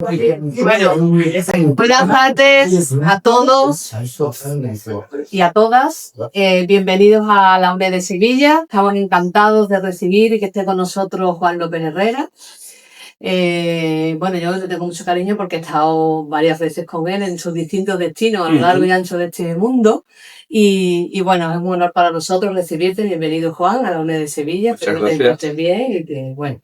Bueno, buenas tardes a todos y a todas. Bienvenidos a la UNED de Sevilla. Estamos encantados de recibir y que esté con nosotros Juan López Herrera. Bueno, yo le tengo mucho cariño porque he estado varias veces con él en sus distintos destinos a lo largo y ancho de este mundo. Y bueno, es un honor para nosotros recibirte. Bienvenido, Juan, a la UNED de Sevilla. Muchas gracias. Que estés bien y que, bueno.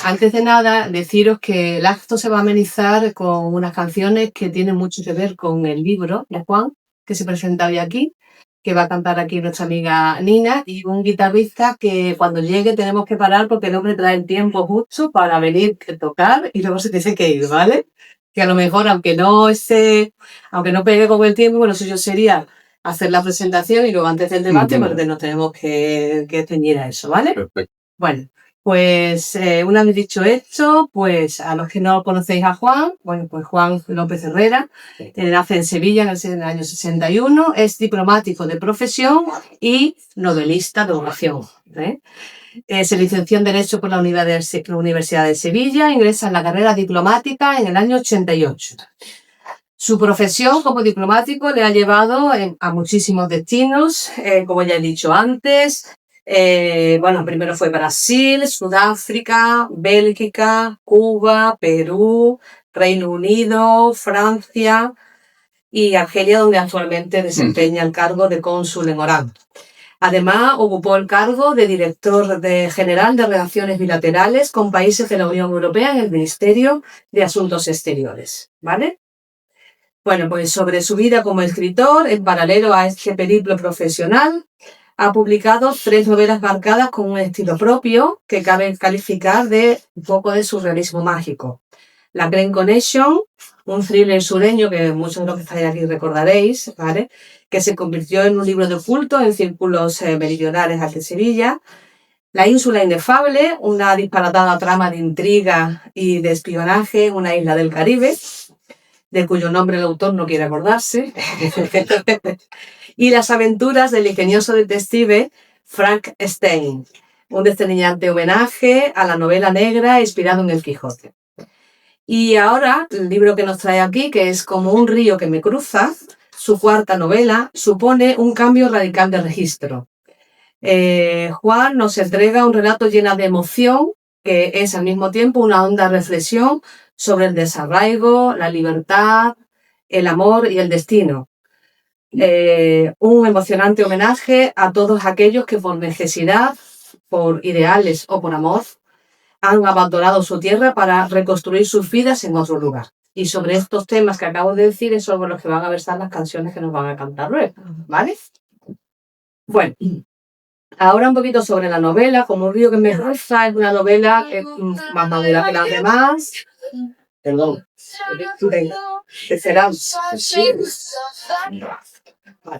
Antes de nada, deciros que el acto se va a amenizar con unas canciones que tienen mucho que ver con el libro de Juan, que se presenta hoy aquí, que va a cantar aquí nuestra amiga Nina, y un guitarrista que cuando llegue tenemos que parar porque el hombre trae el tiempo justo para venir a tocar y luego se tiene que ir, ¿vale? Que a lo mejor, aunque no pegue con el tiempo, bueno, eso yo sería hacer la presentación y luego antes del debate, porque nos tenemos que ceñir a eso, ¿vale? Perfecto. Bueno, pues una vez dicho esto, pues a los que no conocéis a Juan, bueno, pues Juan López Herrera, nace en Sevilla en el año 61, es diplomático de profesión y novelista de vocación. Se licenció en Derecho por la Universidad de Sevilla, ingresa en la carrera diplomática en el año 88. Su profesión como diplomático le ha llevado a muchísimos destinos, como ya he dicho antes. Bueno, primero fue Brasil, Sudáfrica, Bélgica, Cuba, Perú, Reino Unido, Francia y Argelia, donde actualmente desempeña el cargo de cónsul en Orán. Además, ocupó el cargo de director general de Relaciones Bilaterales con países de la Unión Europea en el Ministerio de Asuntos Exteriores, ¿vale? Bueno, pues sobre su vida como escritor, en paralelo a este periplo profesional, ha publicado 3 novelas marcadas con un estilo propio que cabe calificar de un poco de surrealismo mágico. La Green Connection, un thriller sureño que muchos de los que estáis aquí recordaréis, ¿vale? Que se convirtió en un libro de culto en círculos meridionales de Sevilla. La Ínsula Inefable, una disparatada trama de intriga y de espionaje en una isla del Caribe, de cuyo nombre el autor no quiere acordarse. Y Las aventuras del ingenioso detective Frank Stein, un desdeñante homenaje a la novela negra inspirado en el Quijote. Y ahora, el libro que nos trae aquí, que es Como un río que me cruza, su 4ª novela, supone un cambio radical de registro. Juan nos entrega un relato lleno de emoción, que es al mismo tiempo una honda reflexión sobre el desarraigo, la libertad, el amor y el destino. Un emocionante homenaje a todos aquellos que por necesidad, por ideales o por amor, han abandonado su tierra para reconstruir sus vidas en otro lugar. Y sobre estos temas que acabo de decir es sobre los que van a versar las canciones que nos van a cantar luego, ¿vale? Bueno, ahora un poquito sobre la novela. Como un río que me cruza, es una novela que es más madura que las demás. Perdón. ¿Qué será?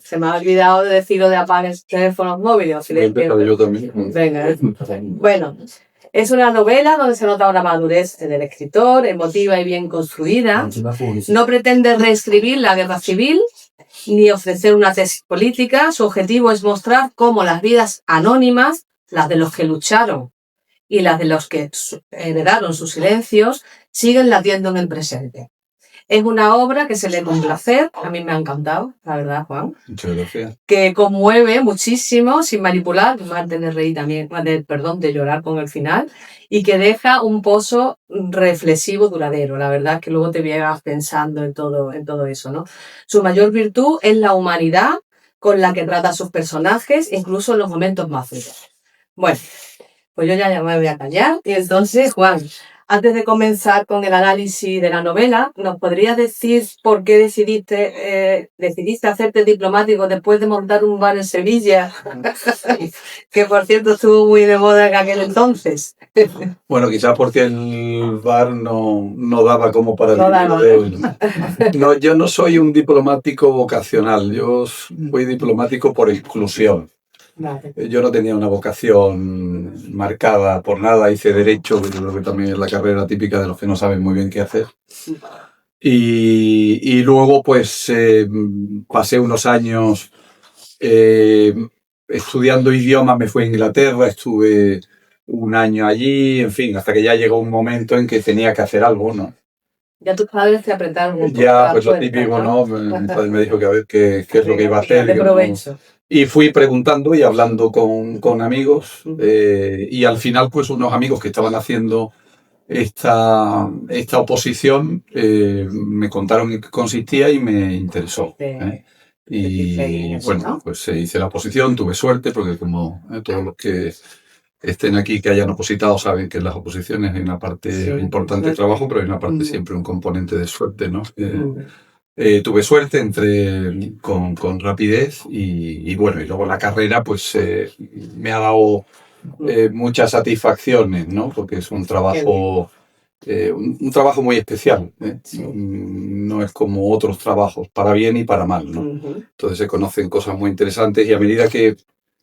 Se me ha olvidado de decirlo de apagar teléfonos móviles. Yo también. Venga. Bueno, es una novela donde se nota una madurez del escritor, emotiva y bien construida. No pretende reescribir la guerra civil ni ofrecer una tesis política. Su objetivo es mostrar cómo las vidas anónimas, las de los que lucharon y las de los que heredaron sus silencios, siguen latiendo en el presente. Es una obra que se lee con placer, a mí me ha encantado, la verdad, Juan. Muchas gracias. Que conmueve muchísimo, sin manipular, más de reír también, de llorar con el final, y que deja un pozo reflexivo duradero. La verdad es que luego te llevas pensando en todo eso, ¿no? Su mayor virtud es la humanidad con la que trata a sus personajes, incluso en los momentos más duros. Bueno, pues yo ya me voy a callar, y entonces, Juan, antes de comenzar con el análisis de la novela, ¿nos podrías decir por qué decidiste hacerte diplomático después de montar un bar en Sevilla? Que, por cierto, estuvo muy de moda en aquel entonces. Bueno, quizás porque el bar no daba como para No, yo no soy un diplomático vocacional, yo soy diplomático por exclusión. Vale. Yo no tenía una vocación marcada por nada, hice Derecho, que yo creo que también es la carrera típica de los que no saben muy bien qué hacer. Y luego pues pasé unos años estudiando idiomas, me fui a Inglaterra, estuve un año allí, en fin, hasta que ya llegó un momento en que tenía que hacer algo, ¿no? Ya tus padres te apretaron un poco Ya, la pues lo puerta, típico, ¿no? ¿no? Mi padre me dijo que a ver qué es lo que iba a hacer. De provecho. Y fui preguntando y hablando con amigos, y al final, pues unos amigos que estaban haciendo esta oposición me contaron en qué consistía y me interesó. Y bueno, pues hice la oposición, tuve suerte, porque como todos los que estén aquí que hayan opositado saben que en las oposiciones hay una parte importante de trabajo, pero hay una parte siempre un componente de suerte, ¿no? Tuve suerte, entré con rapidez y bueno, y luego la carrera pues me ha dado muchas satisfacciones, ¿no? Porque es un trabajo, un trabajo muy especial, ¿eh? No es como otros trabajos, para bien y para mal, ¿no? Entonces se conocen cosas muy interesantes y a medida que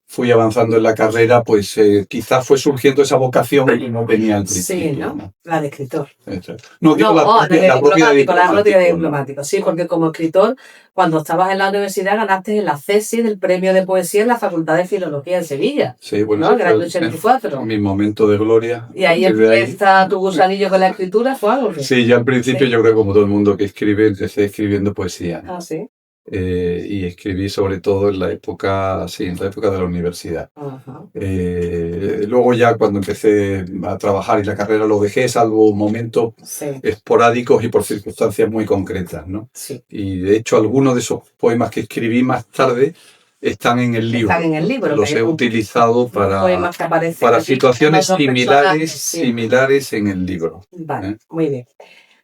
fui avanzando en la carrera, pues quizás fue surgiendo esa vocación que no tenía al principio. Sí, ¿no? La de escritor. No, digo la propia de diplomático. Sí, porque como escritor, cuando estabas en la universidad, ganaste la CESI del Premio de Poesía en la Facultad de Filología de Sevilla. Sí, bueno, ¿no? En el año 84. Mi momento de gloria. Y ahí empieza tu gusanillo con la escritura, ¿fue algo? Sí, ya al principio yo creo como todo el mundo que escribe, empecé escribiendo poesía. Ah, sí. Y escribí sobre todo en la época, en la época de la universidad. Luego ya cuando empecé a trabajar y la carrera lo dejé, salvo momentos esporádicos y por circunstancias muy concretas, ¿no? Sí. Y de hecho algunos de esos poemas que escribí más tarde están en el libro. Están en el libro. Los he utilizado para situaciones similares en el libro. Vale, muy bien.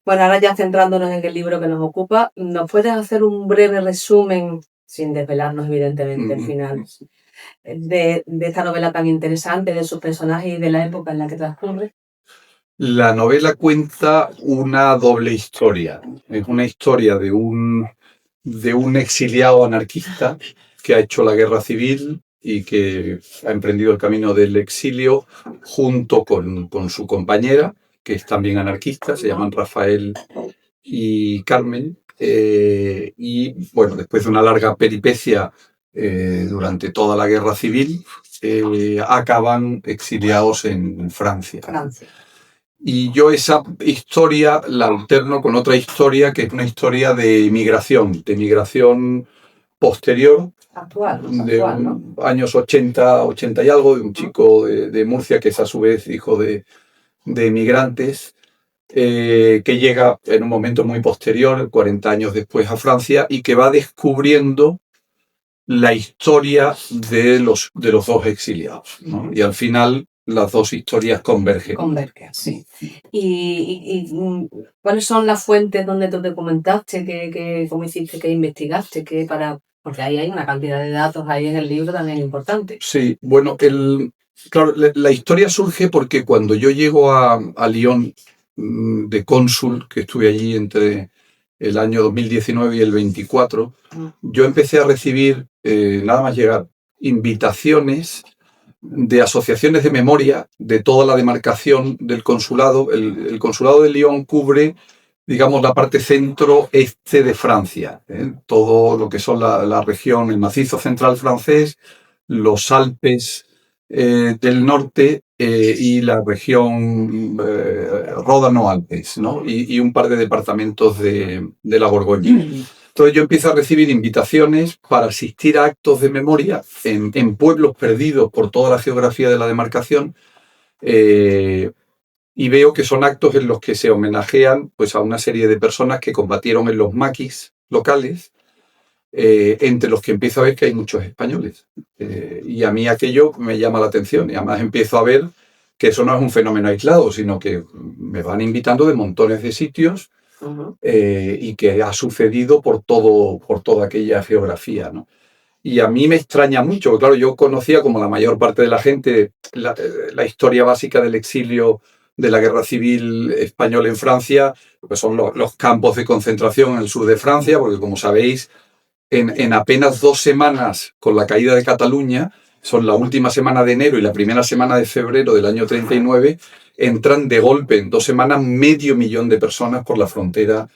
Bueno, ahora ya centrándonos en el libro que nos ocupa, ¿nos puedes hacer un breve resumen, sin desvelarnos evidentemente el final, de esta novela tan interesante, de sus personajes y de la época en la que transcurre? La novela cuenta una doble historia. Es una historia de un exiliado anarquista que ha hecho la guerra civil y que ha emprendido el camino del exilio junto con su compañera, que es también anarquista, se llaman Rafael y Carmen, y bueno, después de una larga peripecia durante toda la guerra civil, acaban exiliados en Francia. Y yo esa historia la alterno con otra historia que es una historia de migración posterior, ¿no? Años 80 y algo, de un chico de Murcia que es a su vez hijo de emigrantes, que llega en un momento muy posterior, 40 años después, a Francia y que va descubriendo la historia de los dos exiliados, ¿no? Y al final las dos historias convergen. Convergen, sí. ¿Y cuáles son las fuentes donde te documentaste, cómo hiciste, que investigaste, porque ahí hay una cantidad de datos ahí en el libro también importante? Sí, bueno, claro, la historia surge porque cuando yo llego a Lyon de cónsul, que estuve allí entre el año 2019 y el 24, yo empecé a recibir, nada más llegar, invitaciones de asociaciones de memoria de toda la demarcación del consulado. El consulado de Lyon cubre, digamos, la parte centro-este de Francia, todo lo que son la región, el macizo central francés, los Alpes del norte y la región Ródano-Alpes, ¿no? Y un par de departamentos de la Borgoña. Entonces yo empiezo a recibir invitaciones para asistir a actos de memoria en pueblos perdidos por toda la geografía de la demarcación, y veo que son actos en los que se homenajean pues, a una serie de personas que combatieron en los maquis locales, entre los que empiezo a ver que hay muchos españoles. Y a mí aquello me llama la atención y además empiezo a ver que eso no es un fenómeno aislado, sino que me van invitando de montones de sitios. Y que ha sucedido por toda aquella geografía, ¿no? Y a mí me extraña mucho, porque claro, yo conocía como la mayor parte de la gente la historia básica del exilio de la guerra civil española en Francia, que son los campos de concentración en el sur de Francia, porque como sabéis, en apenas 2 semanas con la caída de Cataluña, son la última semana de enero y la primera semana de febrero del año 39, entran de golpe en 2 semanas 500.000 de personas por la frontera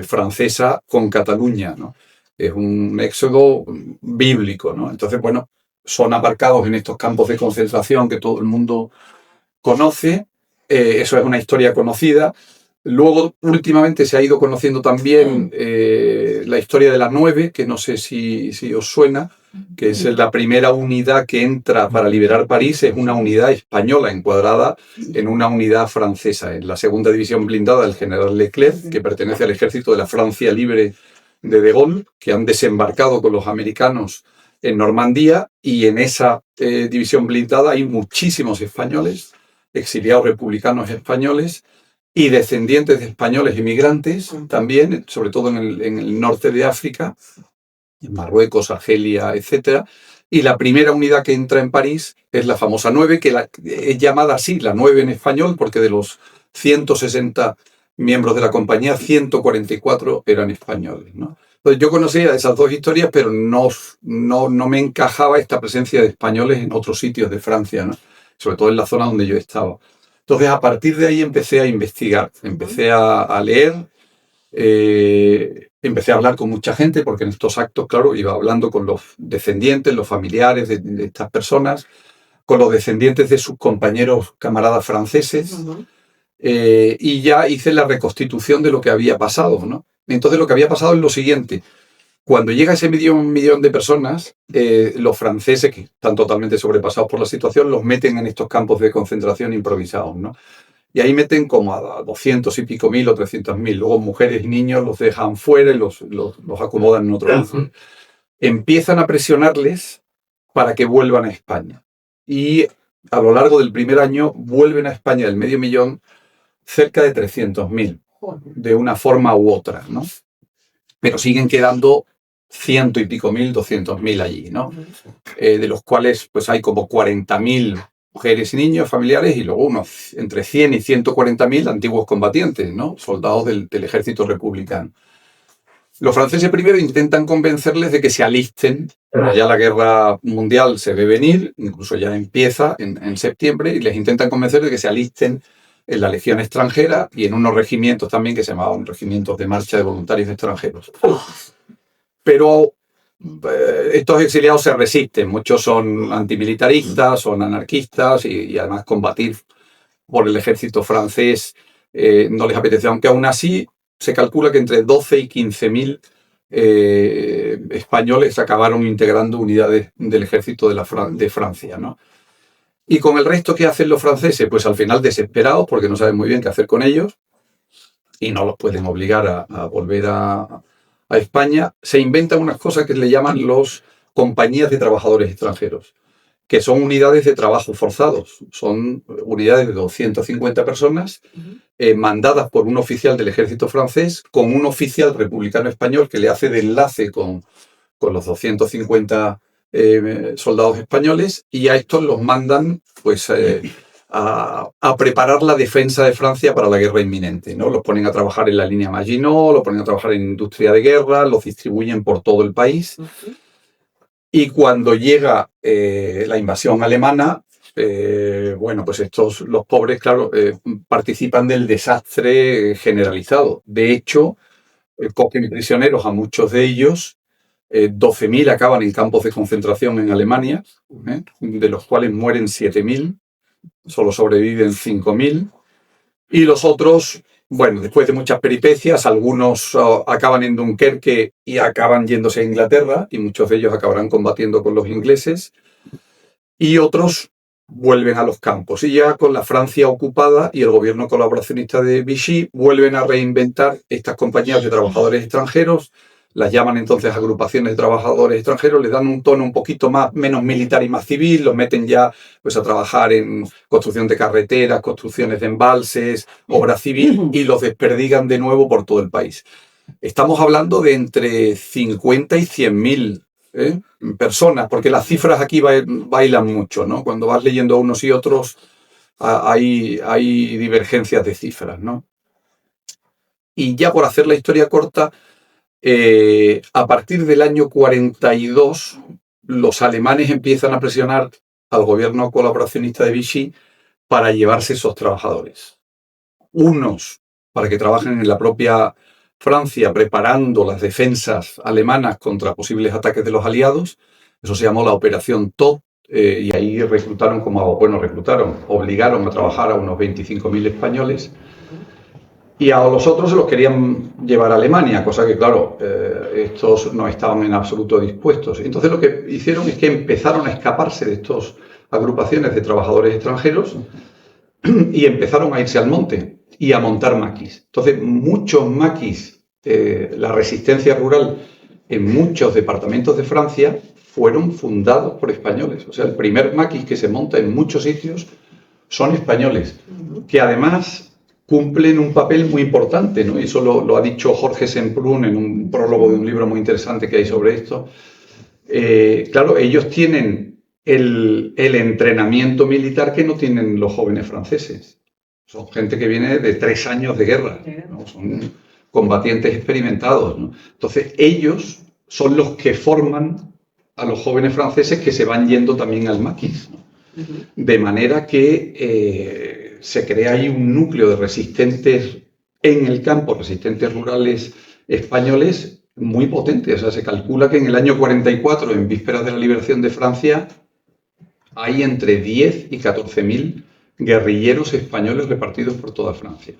francesa con Cataluña, ¿no? Es un éxodo bíblico, ¿no? Entonces, bueno, son aparcados en estos campos de concentración que todo el mundo conoce. Eso es una historia conocida. Luego, últimamente se ha ido conociendo también la historia de la 9, que no sé si os suena, que es la primera unidad que entra para liberar París. Es una unidad española encuadrada en una unidad francesa, en la segunda división blindada del general Leclerc, que pertenece al ejército de la Francia Libre de Gaulle, que han desembarcado con los americanos en Normandía, y en esa división blindada hay muchísimos españoles, exiliados republicanos españoles, y descendientes de españoles inmigrantes también, sobre todo en el norte de África, en Marruecos, Argelia, etc. Y la primera unidad que entra en París es la famosa 9, que es llamada así, la 9 en español, porque de los 160 miembros de la compañía, 144 eran españoles, ¿no? Entonces yo conocía esas dos historias, pero no me encajaba esta presencia de españoles en otros sitios de Francia, ¿no? Sobre todo en la zona donde yo estaba. Entonces, a partir de ahí empecé a investigar, empecé a leer, empecé a hablar con mucha gente, porque en estos actos, claro, iba hablando con los descendientes, los familiares de estas personas, con los descendientes de sus compañeros, camaradas franceses, y ya hice la reconstitución de lo que había pasado, ¿no? Entonces, lo que había pasado es lo siguiente. Cuando llega ese millón de personas, los franceses, que están totalmente sobrepasados por la situación, los meten en estos campos de concentración improvisados, ¿no? Y ahí meten como a 200 y pico mil o 300.000. Luego mujeres y niños los dejan fuera y los acomodan en otro lado. Empiezan a presionarles para que vuelvan a España. Y a lo largo del primer año vuelven a España del 500.000 cerca de 300.000, de una forma u otra, ¿no? Pero siguen quedando 100 y pico mil, 200.000 allí, ¿no? De los cuales pues hay como 40.000 mujeres y niños familiares, y luego unos entre 100 y 140.000 antiguos combatientes, ¿no? Soldados del ejército republicano. Los franceses primero intentan convencerles de que se alisten. Ya la guerra mundial se ve venir, incluso ya empieza en septiembre, y les intentan convencer de que se alisten en la Legión extranjera y en unos regimientos también que se llamaban regimientos de marcha de voluntarios extranjeros. Pero estos exiliados se resisten. Muchos son antimilitaristas, son anarquistas, y además combatir por el ejército francés no les apetece, aunque aún así se calcula que entre 12 y 15.000 españoles acabaron integrando unidades del ejército de Francia, ¿no? Y con el resto, ¿qué hacen los franceses? Pues al final desesperados, porque no saben muy bien qué hacer con ellos y no los pueden obligar a volver a España, se inventan unas cosas que le llaman los compañías de trabajadores extranjeros, que son unidades de trabajo forzados. Son unidades de 250 personas mandadas por un oficial del ejército francés con un oficial republicano español que le hace de enlace con los 250 soldados españoles, y a estos los mandan pues a preparar la defensa de Francia para la guerra inminente, ¿no? Los ponen a trabajar en la línea Maginot, los ponen a trabajar en industria de guerra, los distribuyen por todo el país. Y cuando llega la invasión alemana, bueno, pues los pobres, claro, participan del desastre generalizado. De hecho, cogen prisioneros a muchos de ellos. 12.000 acaban en campos de concentración en Alemania, de los cuales mueren 7.000, solo sobreviven 5.000, y los otros, bueno, después de muchas peripecias, algunos acaban en Dunkerque y acaban yéndose a Inglaterra, y muchos de ellos acabarán combatiendo con los ingleses, y otros vuelven a los campos. Y ya con la Francia ocupada y el gobierno colaboracionista de Vichy, vuelven a reinventar estas compañías de trabajadores extranjeros. Las llaman entonces agrupaciones de trabajadores extranjeros, les dan un tono un poquito menos militar y más civil, los meten ya pues a trabajar en construcción de carreteras, construcciones de embalses, obra civil, y los desperdigan de nuevo por todo el país. Estamos hablando de entre 50 y 100.000 personas, porque las cifras aquí bailan mucho, ¿no? Cuando vas leyendo a unos y otros hay divergencias de cifras, ¿no? Y ya por hacer la historia corta, a partir del año 42, los alemanes empiezan a presionar al gobierno colaboracionista de Vichy para llevarse esos trabajadores. Unos para que trabajen en la propia Francia preparando las defensas alemanas contra posibles ataques de los aliados, Eso se llamó la Operación TOP, y ahí obligaron a trabajar a unos 25.000 españoles, y a los otros se los querían llevar a Alemania, cosa que, claro, estos no estaban en absoluto dispuestos. Entonces lo que hicieron es que empezaron a escaparse de estas agrupaciones de trabajadores extranjeros y empezaron a irse al monte y a montar maquis. Entonces, muchos maquis, la resistencia rural en muchos departamentos de Francia fueron fundados por españoles. O sea, el primer maquis que se monta en muchos sitios son españoles, que además cumplen un papel muy importante, ¿no? Y eso lo ha dicho Jorge Semprún en un prólogo de un libro muy interesante que hay sobre esto. Claro, ellos tienen el entrenamiento militar que no tienen los jóvenes franceses. Son gente que viene de 3 años de guerra, ¿no? Son combatientes experimentados, ¿no? Entonces, ellos son los que forman a los jóvenes franceses que se van yendo también al maquis, ¿no? De manera que se crea ahí un núcleo de resistentes en el campo, resistentes rurales españoles muy potente. O sea, se calcula que en el año 44, en vísperas de la liberación de Francia, hay entre 10 y 14.000 guerrilleros españoles repartidos por toda Francia.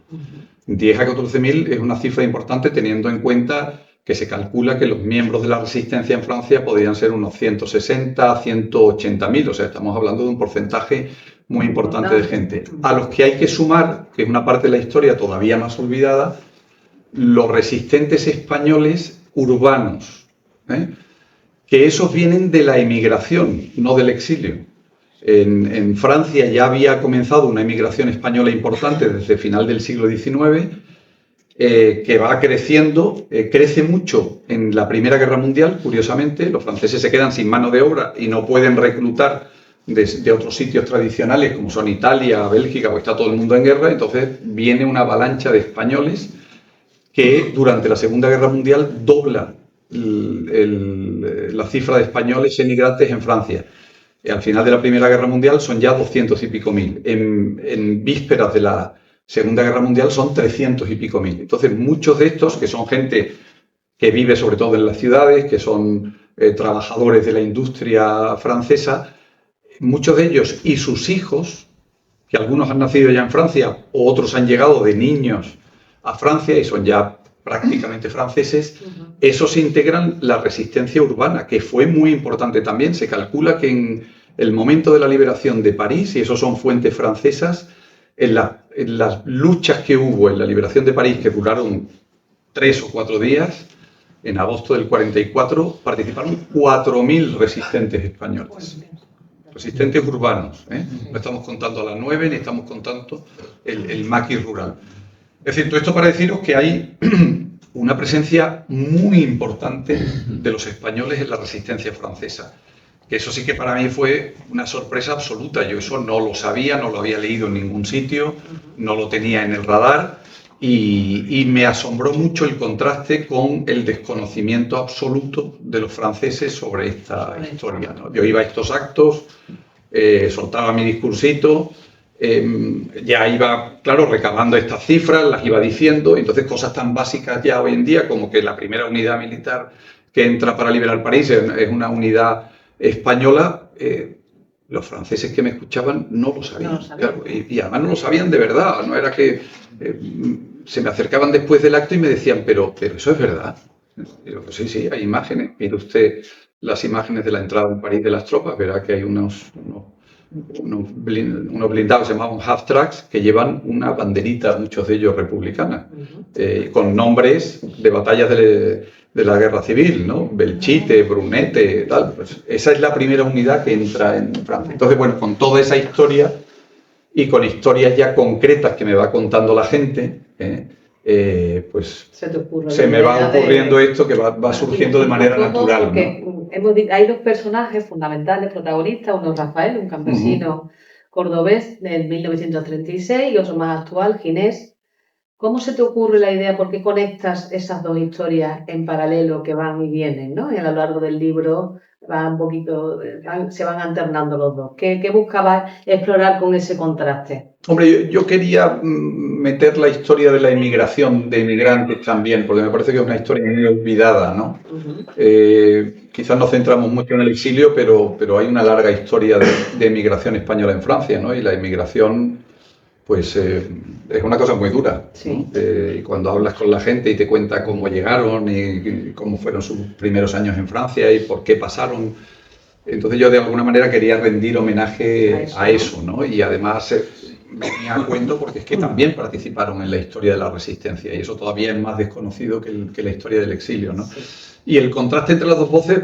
10 a 14.000 es una cifra importante teniendo en cuenta que se calcula que los miembros de la resistencia en Francia podrían ser unos 160 a 180.000, o sea, estamos hablando de un porcentaje muy importante de gente. A los que hay que sumar, que es una parte de la historia todavía más olvidada, los resistentes españoles urbanos, que esos vienen de la emigración, no del exilio. En Francia ya había comenzado una emigración española importante desde el final del siglo XIX, que va creciendo, crece mucho en la Primera Guerra Mundial, curiosamente. Los franceses se quedan sin mano de obra y no pueden reclutar de otros sitios tradicionales como son Italia, Bélgica, pues está todo el mundo en guerra. Entonces viene una avalancha de españoles que durante la Segunda Guerra Mundial dobla la cifra de españoles emigrantes en Francia. Al final de la Primera Guerra Mundial son ya 200 y pico mil. En vísperas de la Segunda Guerra Mundial son 300 y pico mil. Entonces, muchos de estos, que son gente que vive sobre todo en las ciudades, que son trabajadores de la industria francesa, muchos de ellos y sus hijos, que algunos han nacido ya en Francia o otros han llegado de niños a Francia y son ya prácticamente franceses, esos integran la resistencia urbana, que fue muy importante también. Se calcula que en el momento de la liberación de París, y eso son fuentes francesas, en las luchas que hubo en la liberación de París, que duraron 3 o 4 días, en agosto del 44, participaron 4.000 resistentes españoles. Resistentes urbanos, no estamos contando a la 9 ni estamos contando el maquis rural. Es decir, todo esto para deciros que hay una presencia muy importante de los españoles en la resistencia francesa. Que eso sí que para mí fue una sorpresa absoluta. Yo eso no lo sabía, no lo había leído en ningún sitio, no lo tenía en el radar y me asombró mucho el contraste con el desconocimiento absoluto de los franceses sobre esta historia, ¿no? Yo iba a estos actos, soltaba mi discursito, ya iba, claro, recabando estas cifras, las iba diciendo, entonces cosas tan básicas ya hoy en día como que la primera unidad militar que entra para liberar París es una unidad española. Los franceses que me escuchaban no lo sabían, claro, y además no lo sabían de verdad, no era que se me acercaban después del acto y me decían, pero eso es verdad. Y digo, pues sí, hay imágenes, mire usted las imágenes de la entrada en París de las tropas, verá que hay unos blindados, se llamaban half-tracks, que llevan una banderita, muchos de ellos republicanas, con nombres de batallas de la guerra civil, ¿no? Belchite, Brunete, tal. Pues esa es la primera unidad que entra en Francia. Entonces, bueno, con toda esa historia y con historias ya concretas que me va contando la gente, pues se me va ocurriendo esto que va surgiendo de manera natural, ¿no? Hay 2 personajes fundamentales, protagonistas, uno es Rafael, un campesino cordobés del 1936, y otro más actual, Ginés, ¿Cómo se te ocurre la idea? ¿Por qué conectas esas dos historias en paralelo que van y vienen, ¿no? Y a lo largo del libro van un poquito, se van alternando los dos. ¿Qué buscabas explorar con ese contraste? Hombre, yo quería meter la historia de la inmigración, de inmigrantes también, porque me parece que es una historia muy olvidada, ¿no? Quizás nos centramos mucho en el exilio, pero hay una larga historia de inmigración española en Francia, ¿no? Y la inmigración, pues, es una cosa muy dura, Sí. ¿no? Y cuando hablas con la gente y te cuenta cómo llegaron y cómo fueron sus primeros años en Francia y por qué pasaron. Entonces yo de alguna manera quería rendir homenaje a eso, ¿no? Y además venía a cuento porque es que también participaron en la historia de la resistencia y eso todavía es más desconocido que la historia del exilio, ¿no? Y el contraste entre las dos voces,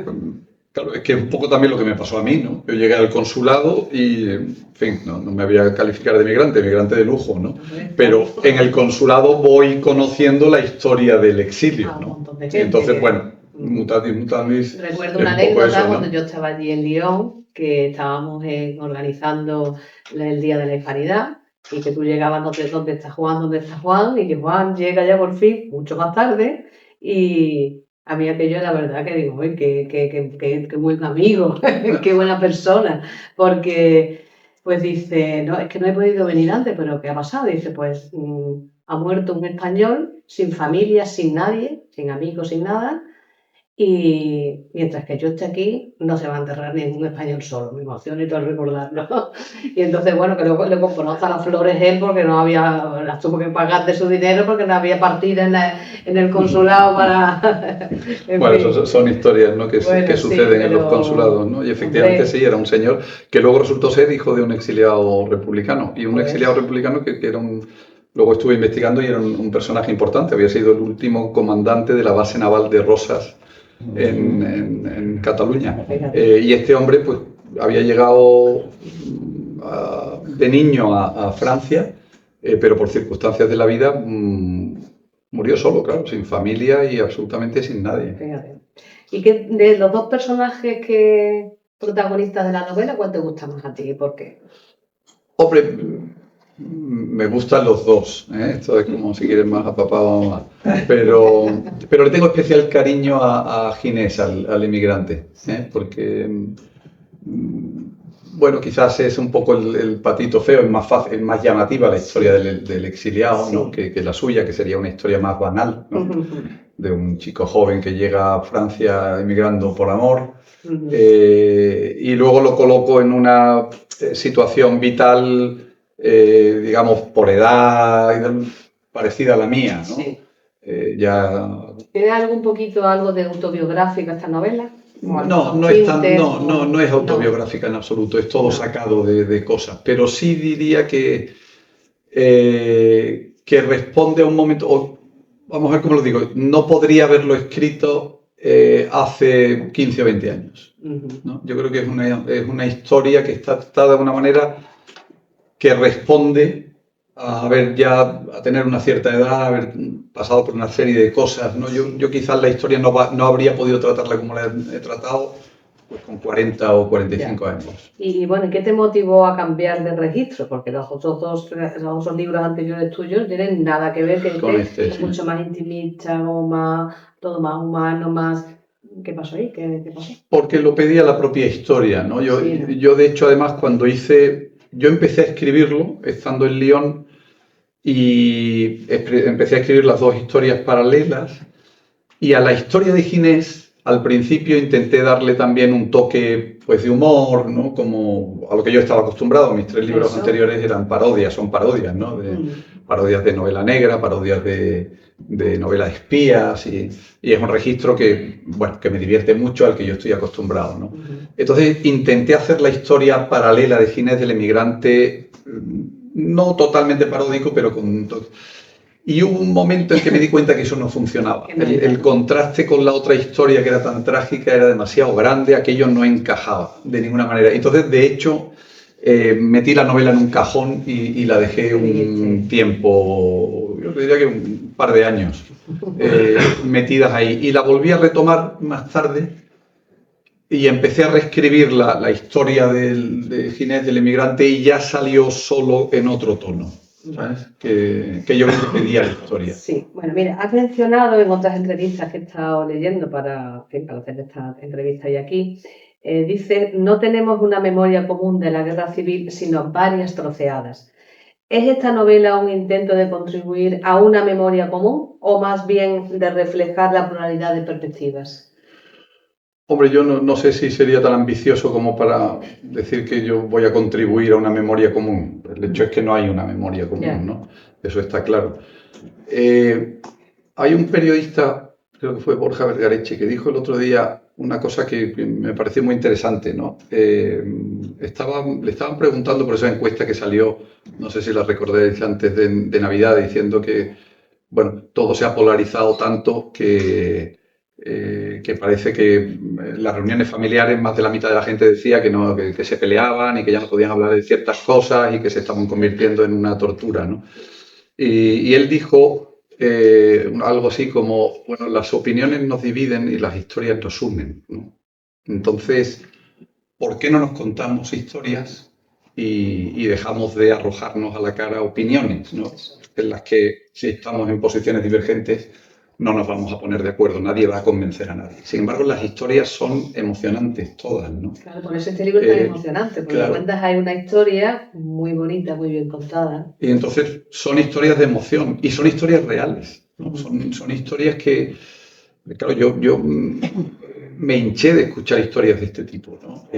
claro, es que es un poco también lo que me pasó a mí, ¿no? Yo llegué al consulado y, en fin, no me voy a calificar de migrante de lujo, ¿no? Pero en el consulado voy conociendo la historia del exilio, ¿no? Entonces, bueno, mutatis mutandis. Recuerdo una anécdota cuando yo estaba allí en Lyon, que estábamos organizando el Día de la Hispanidad y que tú llegabas, ¿dónde está Juan? ¿Dónde está Juan? Y que Juan llega ya por fin, mucho más tarde, y a mí aquello la verdad que digo, uy, qué buen amigo, qué buena persona, porque pues dice, no, es que no he podido venir antes, pero ¿qué ha pasado? Dice, pues ha muerto un español sin familia, sin nadie, sin amigos, sin nada. Y mientras que yo esté aquí, no se va a enterrar ningún español solo. Me emociono y todo al recordarlo. Y entonces, bueno, que luego le conoce a las flores él porque no había, las tuvo que pagar de su dinero porque no había partida en el consulado para... Bueno, son historias, ¿no? que suceden en los consulados, ¿no? Y efectivamente sí, era un señor que luego resultó ser hijo de un exiliado republicano. Y un exiliado republicano que era un... Luego estuve investigando y era un personaje importante. Había sido el último comandante de la base naval de Rosas en Cataluña. Y este hombre pues había llegado de niño a Francia, pero por circunstancias de la vida murió solo, claro, sin familia y absolutamente sin nadie. Fíjate. ¿Y de los dos personajes protagonistas de la novela, cuál te gusta más a ti y por qué? Hombre, me gustan los dos, ¿eh? Esto es como si quieres más a papá o a mamá. Pero le tengo especial cariño a Ginés, al inmigrante, ¿eh? Porque, bueno, quizás es un poco el patito feo, es más fácil, es más llamativa la historia del exiliado, ¿no? que la suya, que sería una historia más banal, ¿no? De un chico joven que llega a Francia emigrando por amor. Y luego lo coloco en una situación vital, digamos, por edad parecida a la mía, ¿no? Sí. Ya... ¿Tiene algo de autobiográfica esta novela? No es autobiográfica en absoluto, es todo sacado de cosas, pero sí diría que responde a un momento, vamos a ver cómo lo digo, no podría haberlo escrito hace 15 o 20 años, ¿no? Yo creo que es una historia que está tratada de una manera que responde a tener una cierta edad, a haber pasado por una serie de cosas, ¿no? Yo quizás la historia no habría podido tratarla como la he tratado pues, con 40 o 45 años. Y bueno, ¿qué te motivó a cambiar de registro? Porque los otros libros anteriores tuyos no tienen nada que ver, con este, es mucho más intimista, todo más humano, más... ¿Qué pasó ahí? ¿Qué pasó? Porque lo pedía la propia historia, ¿no? Yo de hecho, además, yo empecé a escribirlo estando en Lyon y empecé a escribir las dos historias paralelas y a la historia de Ginés al principio intenté darle también un toque pues, de humor, ¿no? Como a lo que yo estaba acostumbrado. Mis 3 libros anteriores eran son parodias, ¿no? Parodias de novela negra, parodias de novelas espías y es un registro que me divierte mucho, al que yo estoy acostumbrado, ¿no? Entonces intenté hacer la historia paralela de Ginés del emigrante, no totalmente paródico, pero con un toque. Y hubo un momento en que me di cuenta que eso no funcionaba. El contraste con la otra historia que era tan trágica era demasiado grande, aquello no encajaba de ninguna manera. Entonces, de hecho, metí la novela en un cajón y la dejé un tiempo, yo diría que un par de años, metidas ahí. Y la volví a retomar más tarde y empecé a reescribir la historia de Ginés del emigrante y ya salió solo en otro tono. ¿sabes? Que yo creo que pedía la historia. Sí, bueno, mira, has mencionado en otras entrevistas que he estado leyendo para hacer esta entrevista y aquí, dice, no tenemos una memoria común de la guerra civil, sino varias troceadas. ¿Es esta novela un intento de contribuir a una memoria común o más bien de reflejar la pluralidad de perspectivas? Hombre, yo no sé si sería tan ambicioso como para decir que yo voy a contribuir a una memoria común. El hecho es que no hay una memoria común, ¿no? Eso está claro. Hay un periodista, creo que fue Borja Vergareche, que dijo el otro día una cosa que me pareció muy interesante, ¿no? Le estaban preguntando por esa encuesta que salió, no sé si la recordáis antes de Navidad, diciendo que, bueno, todo se ha polarizado tanto que parece que en las reuniones familiares más de la mitad de la gente decía que, no, que se peleaban y que ya no podían hablar de ciertas cosas y que se estaban convirtiendo en una tortura, ¿no? Y él dijo algo así como, bueno, las opiniones nos dividen y las historias nos unen, ¿no? Entonces, ¿por qué no nos contamos historias y dejamos de arrojarnos a la cara opiniones, ¿no? En las que, si estamos en posiciones divergentes, no nos vamos a poner de acuerdo, nadie va a convencer a nadie. Sin embargo, las historias son emocionantes todas, ¿no? Claro, por eso este libro es tan emocionante, porque claro. cuentas hay una historia muy bonita, muy bien contada. Y entonces son historias de emoción y son historias reales, ¿no? Son historias que, claro, yo me hinché de escuchar historias de este tipo, ¿no?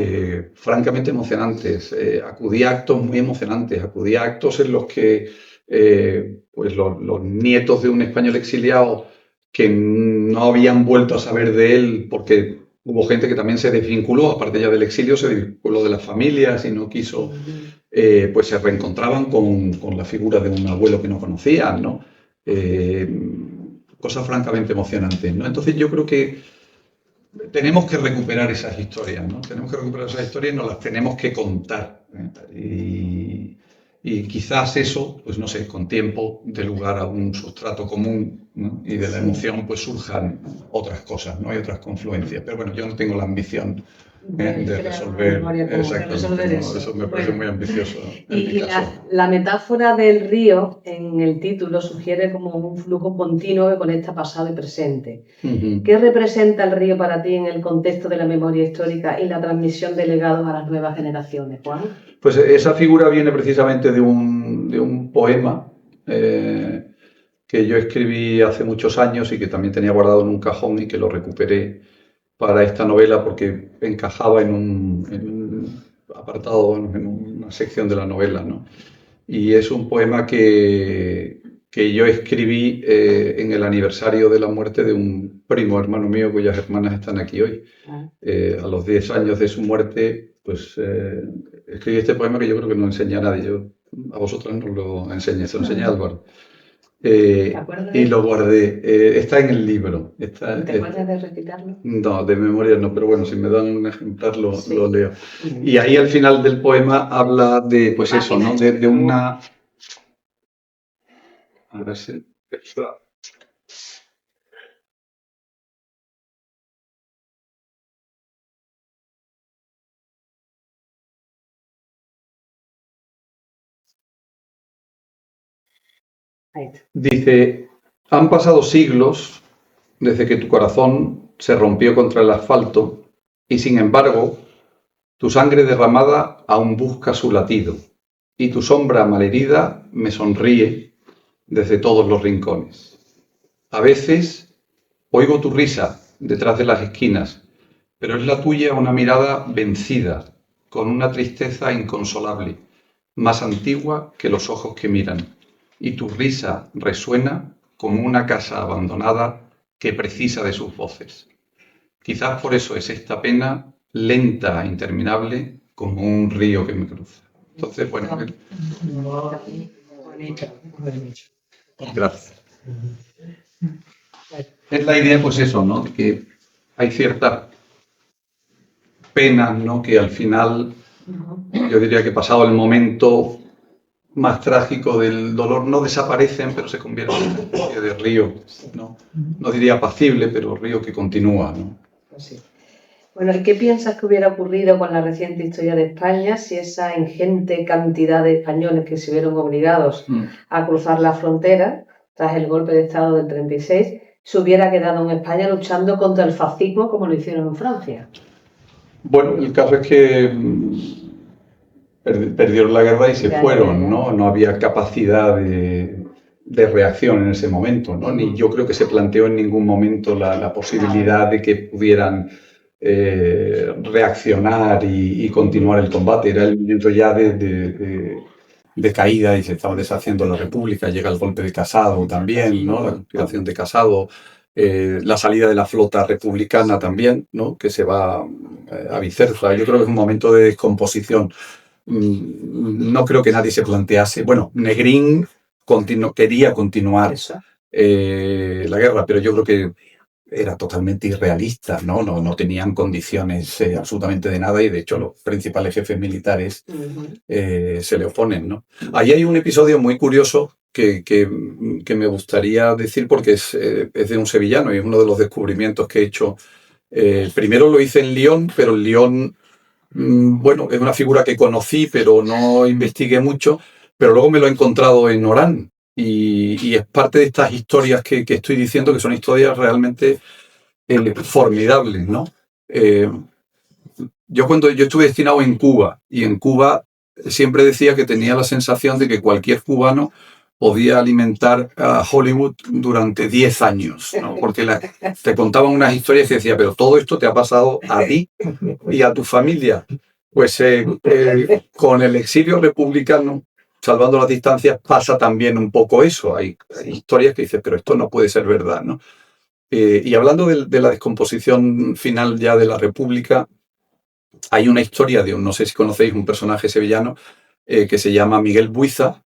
Francamente emocionantes. Acudí a actos muy emocionantes, acudí a actos en los que pues los nietos de un español exiliado que no habían vuelto a saber de él porque hubo gente que también se desvinculó, aparte ya del exilio, se desvinculó de las familias y no quiso, pues se reencontraban con la figura de un abuelo que no conocían, ¿no? Cosas francamente emocionantes, ¿no? Entonces yo creo que tenemos que recuperar esas historias, ¿no? Tenemos que recuperar esas historias y nos las tenemos que contar, ¿eh? Y quizás eso, pues no sé, con tiempo dé lugar a un sustrato común, ¿no? Y de la emoción pues surjan otras cosas, ¿no? Hay otras confluencias. Pero bueno, yo no tengo la ambición de resolver, exactamente, no, eso me parece muy ambicioso. Y la metáfora del río en el título sugiere como un flujo continuo que conecta pasado y presente. ¿Qué representa el río para ti en el contexto de la memoria histórica y la transmisión de legados a las nuevas generaciones, Juan? Pues esa figura viene precisamente de un poema que yo escribí hace muchos años y que también tenía guardado en un cajón y que lo recuperé para esta novela porque encajaba en un apartado, en una sección de la novela, ¿no? Y es un poema que yo escribí en el aniversario de la muerte de un primo hermano mío cuyas hermanas están aquí hoy. A los 10 años de su muerte, pues escribí este poema que yo creo que no enseña a nadie. A vosotros no lo enseñé, se lo enseñé a Álvaro. Y lo guardé. Está en el libro. ¿Te acuerdas de recitarlo? No, de memoria no, pero bueno, si me dan un ejemplar lo leo. Y ahí al final del poema habla de, pues eso, ¿no? De una... A ver si... Dice, han pasado siglos desde que tu corazón se rompió contra el asfalto y sin embargo tu sangre derramada aún busca su latido y tu sombra malherida me sonríe desde todos los rincones. A veces oigo tu risa detrás de las esquinas, pero es la tuya una mirada vencida, con una tristeza inconsolable, más antigua que los ojos que miran, y tu risa resuena como una casa abandonada que precisa de sus voces. Quizás por eso es esta pena lenta e interminable como un río que me cruza. Entonces, bueno... Gracias. Es la idea, pues eso, ¿no? De que hay ciertas penas, ¿no? Que al final, yo diría que pasado el momento más trágico del dolor, no desaparecen, pero se convierten en una especie de río, ¿no? No diría apacible, pero río que continúa, ¿no? Pues sí. Bueno, ¿y qué piensas que hubiera ocurrido con la reciente historia de España si esa ingente cantidad de españoles que se vieron obligados a cruzar la frontera tras el golpe de Estado del 36 se hubiera quedado en España luchando contra el fascismo como lo hicieron en Francia? Bueno, el caso es que perdieron la guerra y se fueron, ¿no? No había capacidad de reacción en ese momento, ¿no? Ni yo creo que se planteó en ningún momento la posibilidad de que pudieran reaccionar y continuar el combate. Era el momento ya de caída y se estaba deshaciendo la República. Llega el golpe de Casado también, ¿no? La conspiración de Casado. La salida de la flota republicana también, ¿no? Que se va a Bizerza. Yo creo que es un momento de descomposición. No creo que nadie se plantease. Bueno, Negrín quería continuar la guerra, pero yo creo que era totalmente irrealista, ¿no? No tenían condiciones absolutamente de nada y de hecho los principales jefes militares se le oponen, ¿no? Ahí hay un episodio muy curioso que me gustaría decir porque es de un sevillano y es uno de los descubrimientos que he hecho. Primero lo hice en Lyon, pero en Lyon, bueno, es una figura que conocí, pero no investigué mucho, pero luego me lo he encontrado en Orán. Y es parte de estas historias que estoy diciendo, que son historias realmente formidables, ¿no? Yo estuve destinado en Cuba, y en Cuba siempre decía que tenía la sensación de que cualquier cubano podía alimentar a Hollywood durante 10 años, ¿no? Porque te contaban unas historias que decía, pero todo esto te ha pasado a ti y a tu familia. Pues con el exilio republicano, salvando las distancias, pasa también un poco eso. Hay historias que dices, pero esto no puede ser verdad, ¿no? Y hablando de la descomposición final ya de la República, hay una historia no sé si conocéis, un personaje sevillano que se llama Miguel Buiza,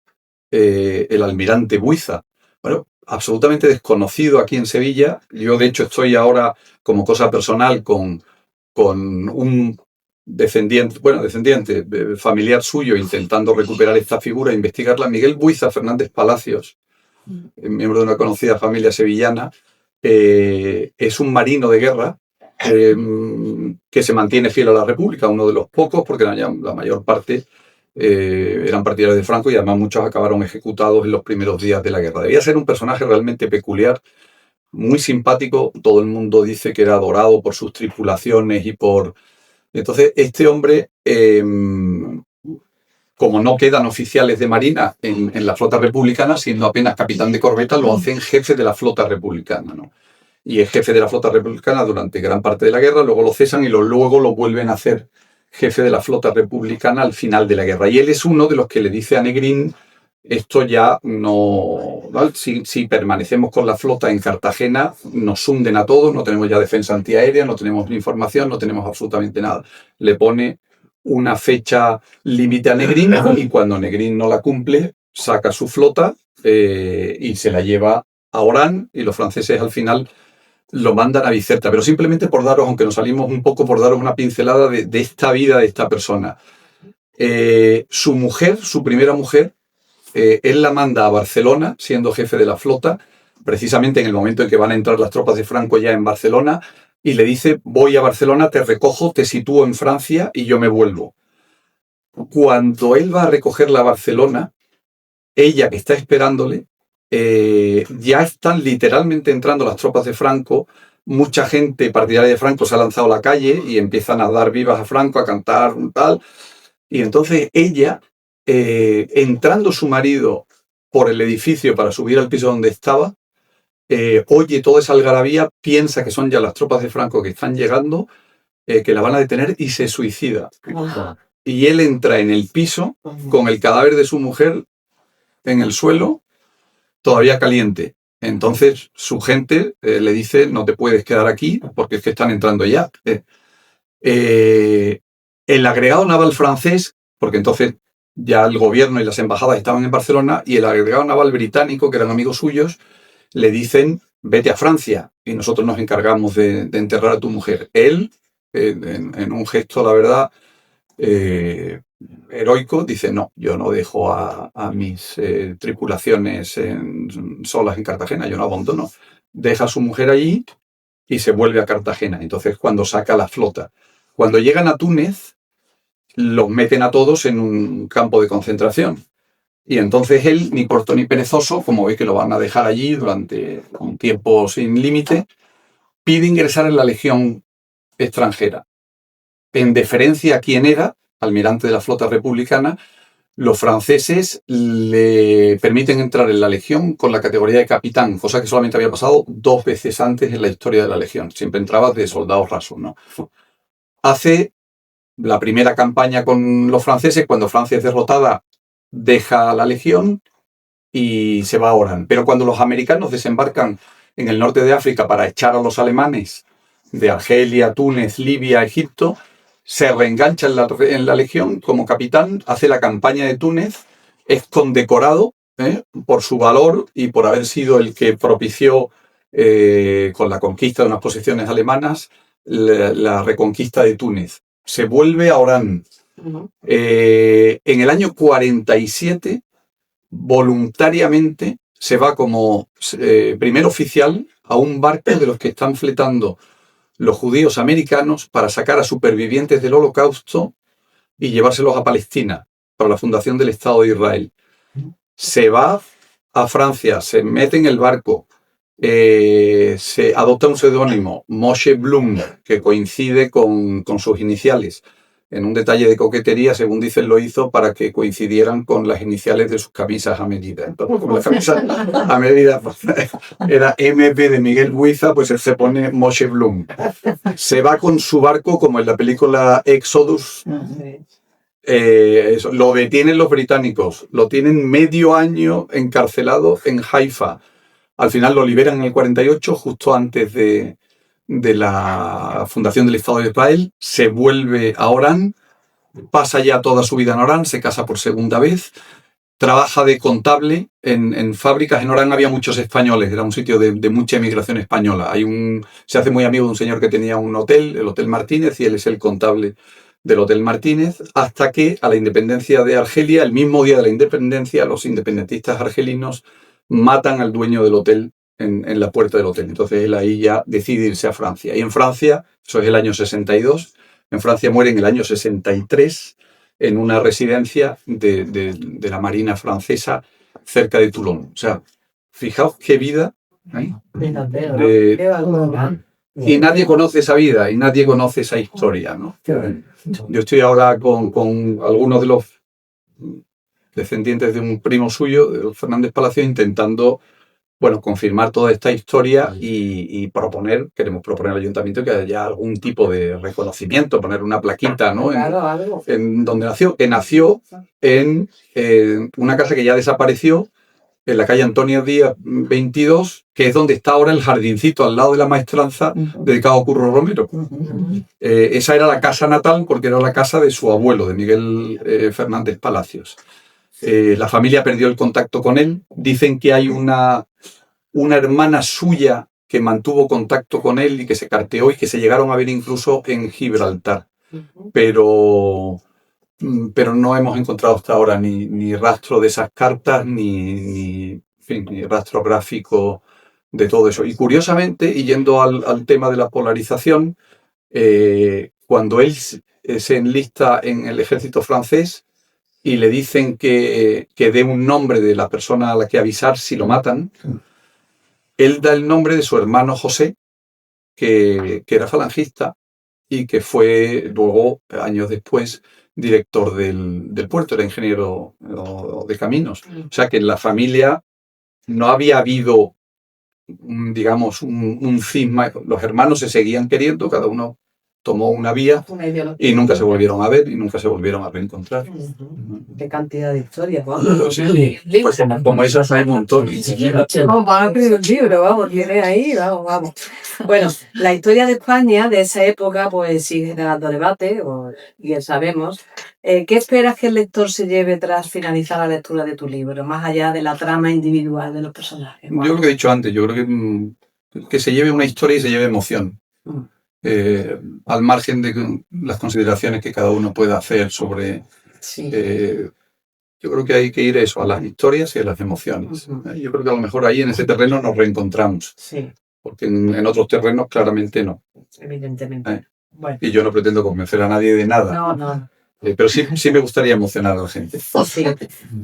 el almirante Buiza. Bueno, absolutamente desconocido aquí en Sevilla. Yo, de hecho, estoy ahora, como cosa personal, con un descendiente familiar suyo, intentando recuperar esta figura, investigarla. Miguel Buiza Fernández Palacios, miembro de una conocida familia sevillana, es un marino de guerra que se mantiene fiel a la República, uno de los pocos, porque la mayor parte eran partidarios de Franco y además muchos acabaron ejecutados en los primeros días de la guerra. Debía ser un personaje realmente peculiar, muy simpático. Todo el mundo dice que era adorado por sus tripulaciones y por... Entonces, este hombre, como no quedan oficiales de marina en la flota republicana, siendo apenas capitán de corbeta, lo hacen jefe de la flota republicana, ¿no? Y es jefe de la flota republicana durante gran parte de la guerra, luego lo cesan y luego lo vuelven a hacer jefe de la flota republicana al final de la guerra. Y él es uno de los que le dice a Negrín, esto ya no... ¿vale? Si permanecemos con la flota en Cartagena, nos hunden a todos, no tenemos ya defensa antiaérea, no tenemos información, no tenemos absolutamente nada. Le pone una fecha límite a Negrín y cuando Negrín no la cumple, saca su flota y se la lleva a Orán y los franceses al final lo mandan a Bizerta, pero simplemente por daros, aunque nos salimos un poco, por daros una pincelada de esta vida de esta persona. Su mujer, su primera mujer, él la manda a Barcelona, siendo jefe de la flota, precisamente en el momento en que van a entrar las tropas de Franco ya en Barcelona, y le dice, voy a Barcelona, te recojo, te sitúo en Francia y yo me vuelvo. Cuando él va a recogerla a Barcelona, ella que está esperándole, ya están literalmente entrando las tropas de Franco. Mucha gente partidaria de Franco se ha lanzado a la calle y empiezan a dar vivas a Franco, a cantar tal. Y entonces ella, entrando su marido por el edificio para subir al piso donde estaba, oye toda esa algarabía, piensa que son ya las tropas de Franco que están llegando, que la van a detener y se suicida. Y él entra en el piso con el cadáver de su mujer en el suelo, todavía caliente. Entonces su gente le dice, no te puedes quedar aquí porque es que están entrando ya. El agregado naval francés, porque entonces ya el gobierno y las embajadas estaban en Barcelona, y el agregado naval británico, que eran amigos suyos, le dicen, vete a Francia y nosotros nos encargamos de enterrar a tu mujer. Él, en un gesto, la verdad, heroico, dice, no, yo no dejo a mis tripulaciones solas en Cartagena, yo no abandono. Deja a su mujer allí y se vuelve a Cartagena. Entonces, cuando saca la flota. Cuando llegan a Túnez, los meten a todos en un campo de concentración. Y entonces él, ni corto ni perezoso, como ve que lo van a dejar allí durante un tiempo sin límite, pide ingresar en la Legión extranjera. En deferencia a quien era, almirante de la flota republicana, los franceses le permiten entrar en la Legión con la categoría de capitán, cosa que solamente había pasado 2 veces antes en la historia de la Legión. Siempre entraba de soldado raso, ¿no? Hace la primera campaña con los franceses. Cuando Francia es derrotada, deja la Legión y se va a Orán. Pero cuando los americanos desembarcan en el norte de África para echar a los alemanes de Argelia, Túnez, Libia, Egipto, se reengancha en la Legión como capitán, hace la campaña de Túnez, es condecorado por su valor y por haber sido el que propició con la conquista de unas posiciones alemanas la reconquista de Túnez. Se vuelve a Orán. En el año 47, voluntariamente, se va como primer oficial a un barco de los que están fletando los judíos americanos para sacar a supervivientes del Holocausto y llevárselos a Palestina para la fundación del Estado de Israel. Se va a Francia, se mete en el barco, se adopta un seudónimo, Moshe Blum, que coincide con sus iniciales. En un detalle de coquetería, según dicen, lo hizo para que coincidieran con las iniciales de sus camisas a medida. Entonces, como la camisa a medida era MP de Miguel Buiza, pues él se pone Moshe Blum. Se va con su barco, como en la película Exodus. Lo detienen los británicos, lo tienen medio año encarcelado en Haifa. Al final lo liberan en el 48, justo antes de la fundación del Estado de Israel. Se vuelve a Orán, pasa ya toda su vida en Orán, se casa por segunda vez, trabaja de contable en fábricas. En Orán había muchos españoles, era un sitio de mucha emigración española. Se hace muy amigo de un señor que tenía un hotel, el Hotel Martínez, y él es el contable del Hotel Martínez, hasta que a la independencia de Argelia, el mismo día de la independencia, los independentistas argelinos matan al dueño del hotel en la puerta del hotel. Entonces él ahí ya decide irse a Francia. Y en Francia, eso es el año 62, en Francia muere en el año 63 en una residencia de la Marina francesa cerca de Toulon. O sea, fijaos qué vida. Y nadie conoce esa vida y nadie conoce esa historia, ¿no? Yo estoy ahora con algunos de los descendientes de un primo suyo, de Fernández Palacios, intentando confirmar toda esta historia y queremos proponer al ayuntamiento que haya algún tipo de reconocimiento, poner una plaquita, ¿no? En donde nació, que nació en una casa que ya desapareció, en la calle Antonio Díaz 22, que es donde está ahora el jardincito al lado de la maestranza dedicado a Curro Romero. Esa era la casa natal porque era la casa de su abuelo, de Miguel Fernández Palacios. La familia perdió el contacto con él. Dicen que hay una hermana suya que mantuvo contacto con él y que se carteó y que se llegaron a ver incluso en Gibraltar. Pero no hemos encontrado hasta ahora ni rastro de esas cartas, ni rastro gráfico de todo eso. Y curiosamente, y yendo al tema de la polarización, cuando él se enlista en el ejército francés y le dicen que dé un nombre de la persona a la que avisar si lo matan, él da el nombre de su hermano José, que era falangista y que fue luego, años después, director del puerto, era ingeniero de caminos. O sea que en la familia no había habido, digamos, un cisma. Los hermanos se seguían queriendo, cada uno tomó una vía y nunca se volvieron a ver y nunca se volvieron a reencontrar. Qué cantidad de historias, Sí, pues como esas hay un montón. Vamos a escribir un libro, vamos, tiene ahí, vamos. Bueno, la historia de España de esa época pues sigue dando debate, y sabemos. ¿Qué esperas que el lector se lleve tras finalizar la lectura de tu libro, más allá de la trama individual de los personajes? Yo lo que he dicho antes, yo creo que se lleve una historia y se lleve emoción. Al margen de las consideraciones que cada uno pueda hacer sobre... Sí. Yo creo que hay que ir a las historias y a las emociones. Yo creo que a lo mejor ahí en ese terreno nos reencontramos. Sí. porque en otros terrenos claramente no. Evidentemente. Bueno. Y yo no pretendo convencer a nadie de nada. No. Pero sí me gustaría emocionar a la gente. Sí,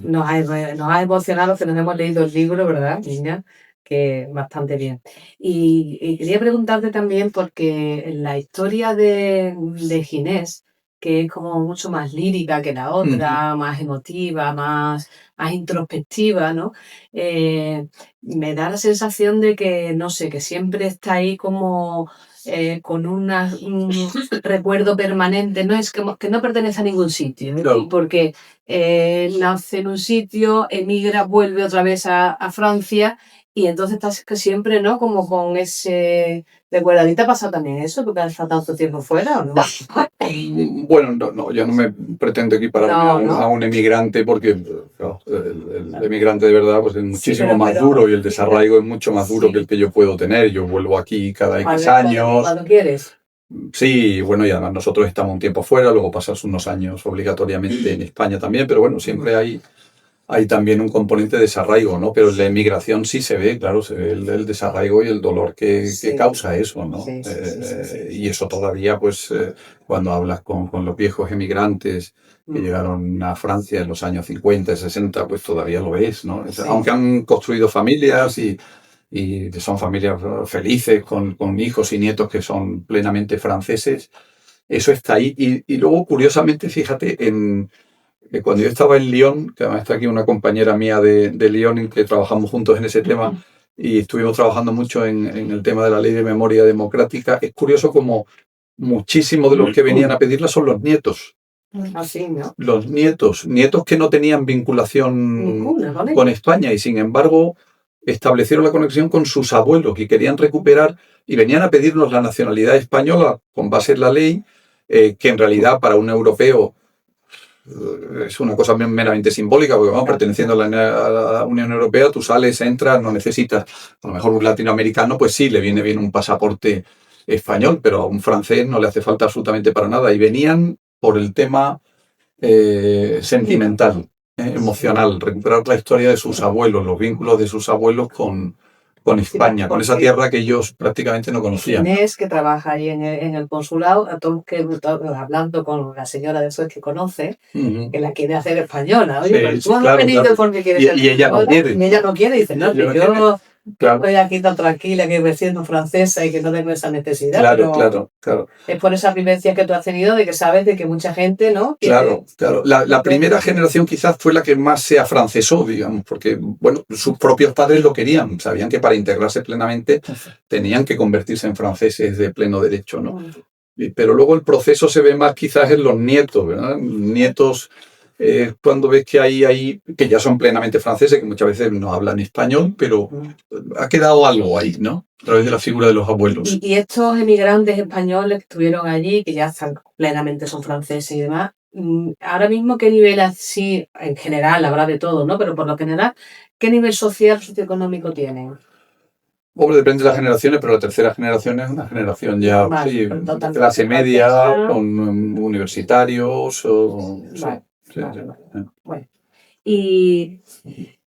nos ha emocionado que nos hemos leído el libro, ¿verdad, niña? Que bastante bien. Y quería preguntarte también, porque en la historia de Ginés, que es como mucho más lírica que la otra, más emotiva, más introspectiva, ¿no? Me da la sensación de que, no sé, que siempre está ahí como con un recuerdo permanente, no es que no pertenece a ningún sitio, ¿eh? Claro. Porque nace en un sitio, emigra, vuelve otra vez a Francia, y entonces estás siempre, ¿no? Como con ese recuerdo. ¿A ti te ha pasado también eso? ¿Porque has estado tanto tiempo fuera o no? Bueno, no, yo no me pretendo equipararme a un emigrante, porque claro, el emigrante de verdad pues es muchísimo más duro, y el desarraigo es mucho más duro que el que yo puedo tener. Yo vuelvo aquí cada X años. Cuando quieres. Sí, bueno, y además nosotros estamos un tiempo fuera, luego pasas unos años obligatoriamente en España también, pero bueno, siempre hay también un componente de desarraigo, ¿no? Pero en la emigración sí se ve, claro, se ve el desarraigo y el dolor que causa eso, ¿no? Sí. Y eso todavía, pues, cuando hablas con los viejos emigrantes que llegaron a Francia en los años 50 y 60, pues todavía lo ves, ¿no? Sí. Aunque han construido familias y son familias felices, con hijos y nietos que son plenamente franceses, eso está ahí. Y luego, curiosamente, fíjate, cuando yo estaba en Lyon, que además está aquí una compañera mía de Lyon, en que trabajamos juntos en ese tema, y estuvimos trabajando mucho en el tema de la ley de memoria democrática, es curioso como muchísimos de los que venían a pedirla son los nietos. Así, ¿no? Los nietos que no tenían vinculación ninguna, ¿vale? con España, y sin embargo establecieron la conexión con sus abuelos y querían recuperar, y venían a pedirnos la nacionalidad española con base en la ley, que en realidad para un europeo es una cosa meramente simbólica, porque vamos, perteneciendo a la Unión Europea, tú sales, entras, no necesitas. A lo mejor un latinoamericano, pues sí, le viene bien un pasaporte español, pero a un francés no le hace falta absolutamente para nada. Y venían por el tema sentimental, emocional, recuperar la historia de sus abuelos, los vínculos de sus abuelos con España, con esa tierra que ellos prácticamente no conocían. Inés, que trabaja allí en el consulado, a todos que hablando con la señora de Suez que conoce, que la quiere hacer española. Oye, pero tú has venido porque quieres ser ella no quiere. Y ella no quiere, dice, no, que yo estoy aquí tan tranquila, que siendo francesa y que no tengo esa necesidad. Claro. Es por esas vivencias que tú has tenido, de que sabes de que mucha gente, ¿no? Claro. La primera generación quizás fue la que más se afrancesó, digamos, porque, bueno, sus propios padres lo querían, sabían que para integrarse plenamente tenían que convertirse en franceses de pleno derecho, ¿no? Pero luego el proceso se ve más quizás en los nietos, ¿verdad? Nietos, cuando ves que hay que ya son plenamente franceses, que muchas veces no hablan español, pero ha quedado algo ahí, ¿no? A través de la figura de los abuelos. Y estos emigrantes españoles que estuvieron allí, que ya están plenamente son franceses y demás, ahora mismo, ¿qué nivel así, en general, habrá de todo, ¿no? Pero por lo general, ¿qué nivel social, socioeconómico tienen? Hombre, depende de las generaciones, pero la tercera generación es una generación ya de clase media, con universitarios. Bueno. ¿Y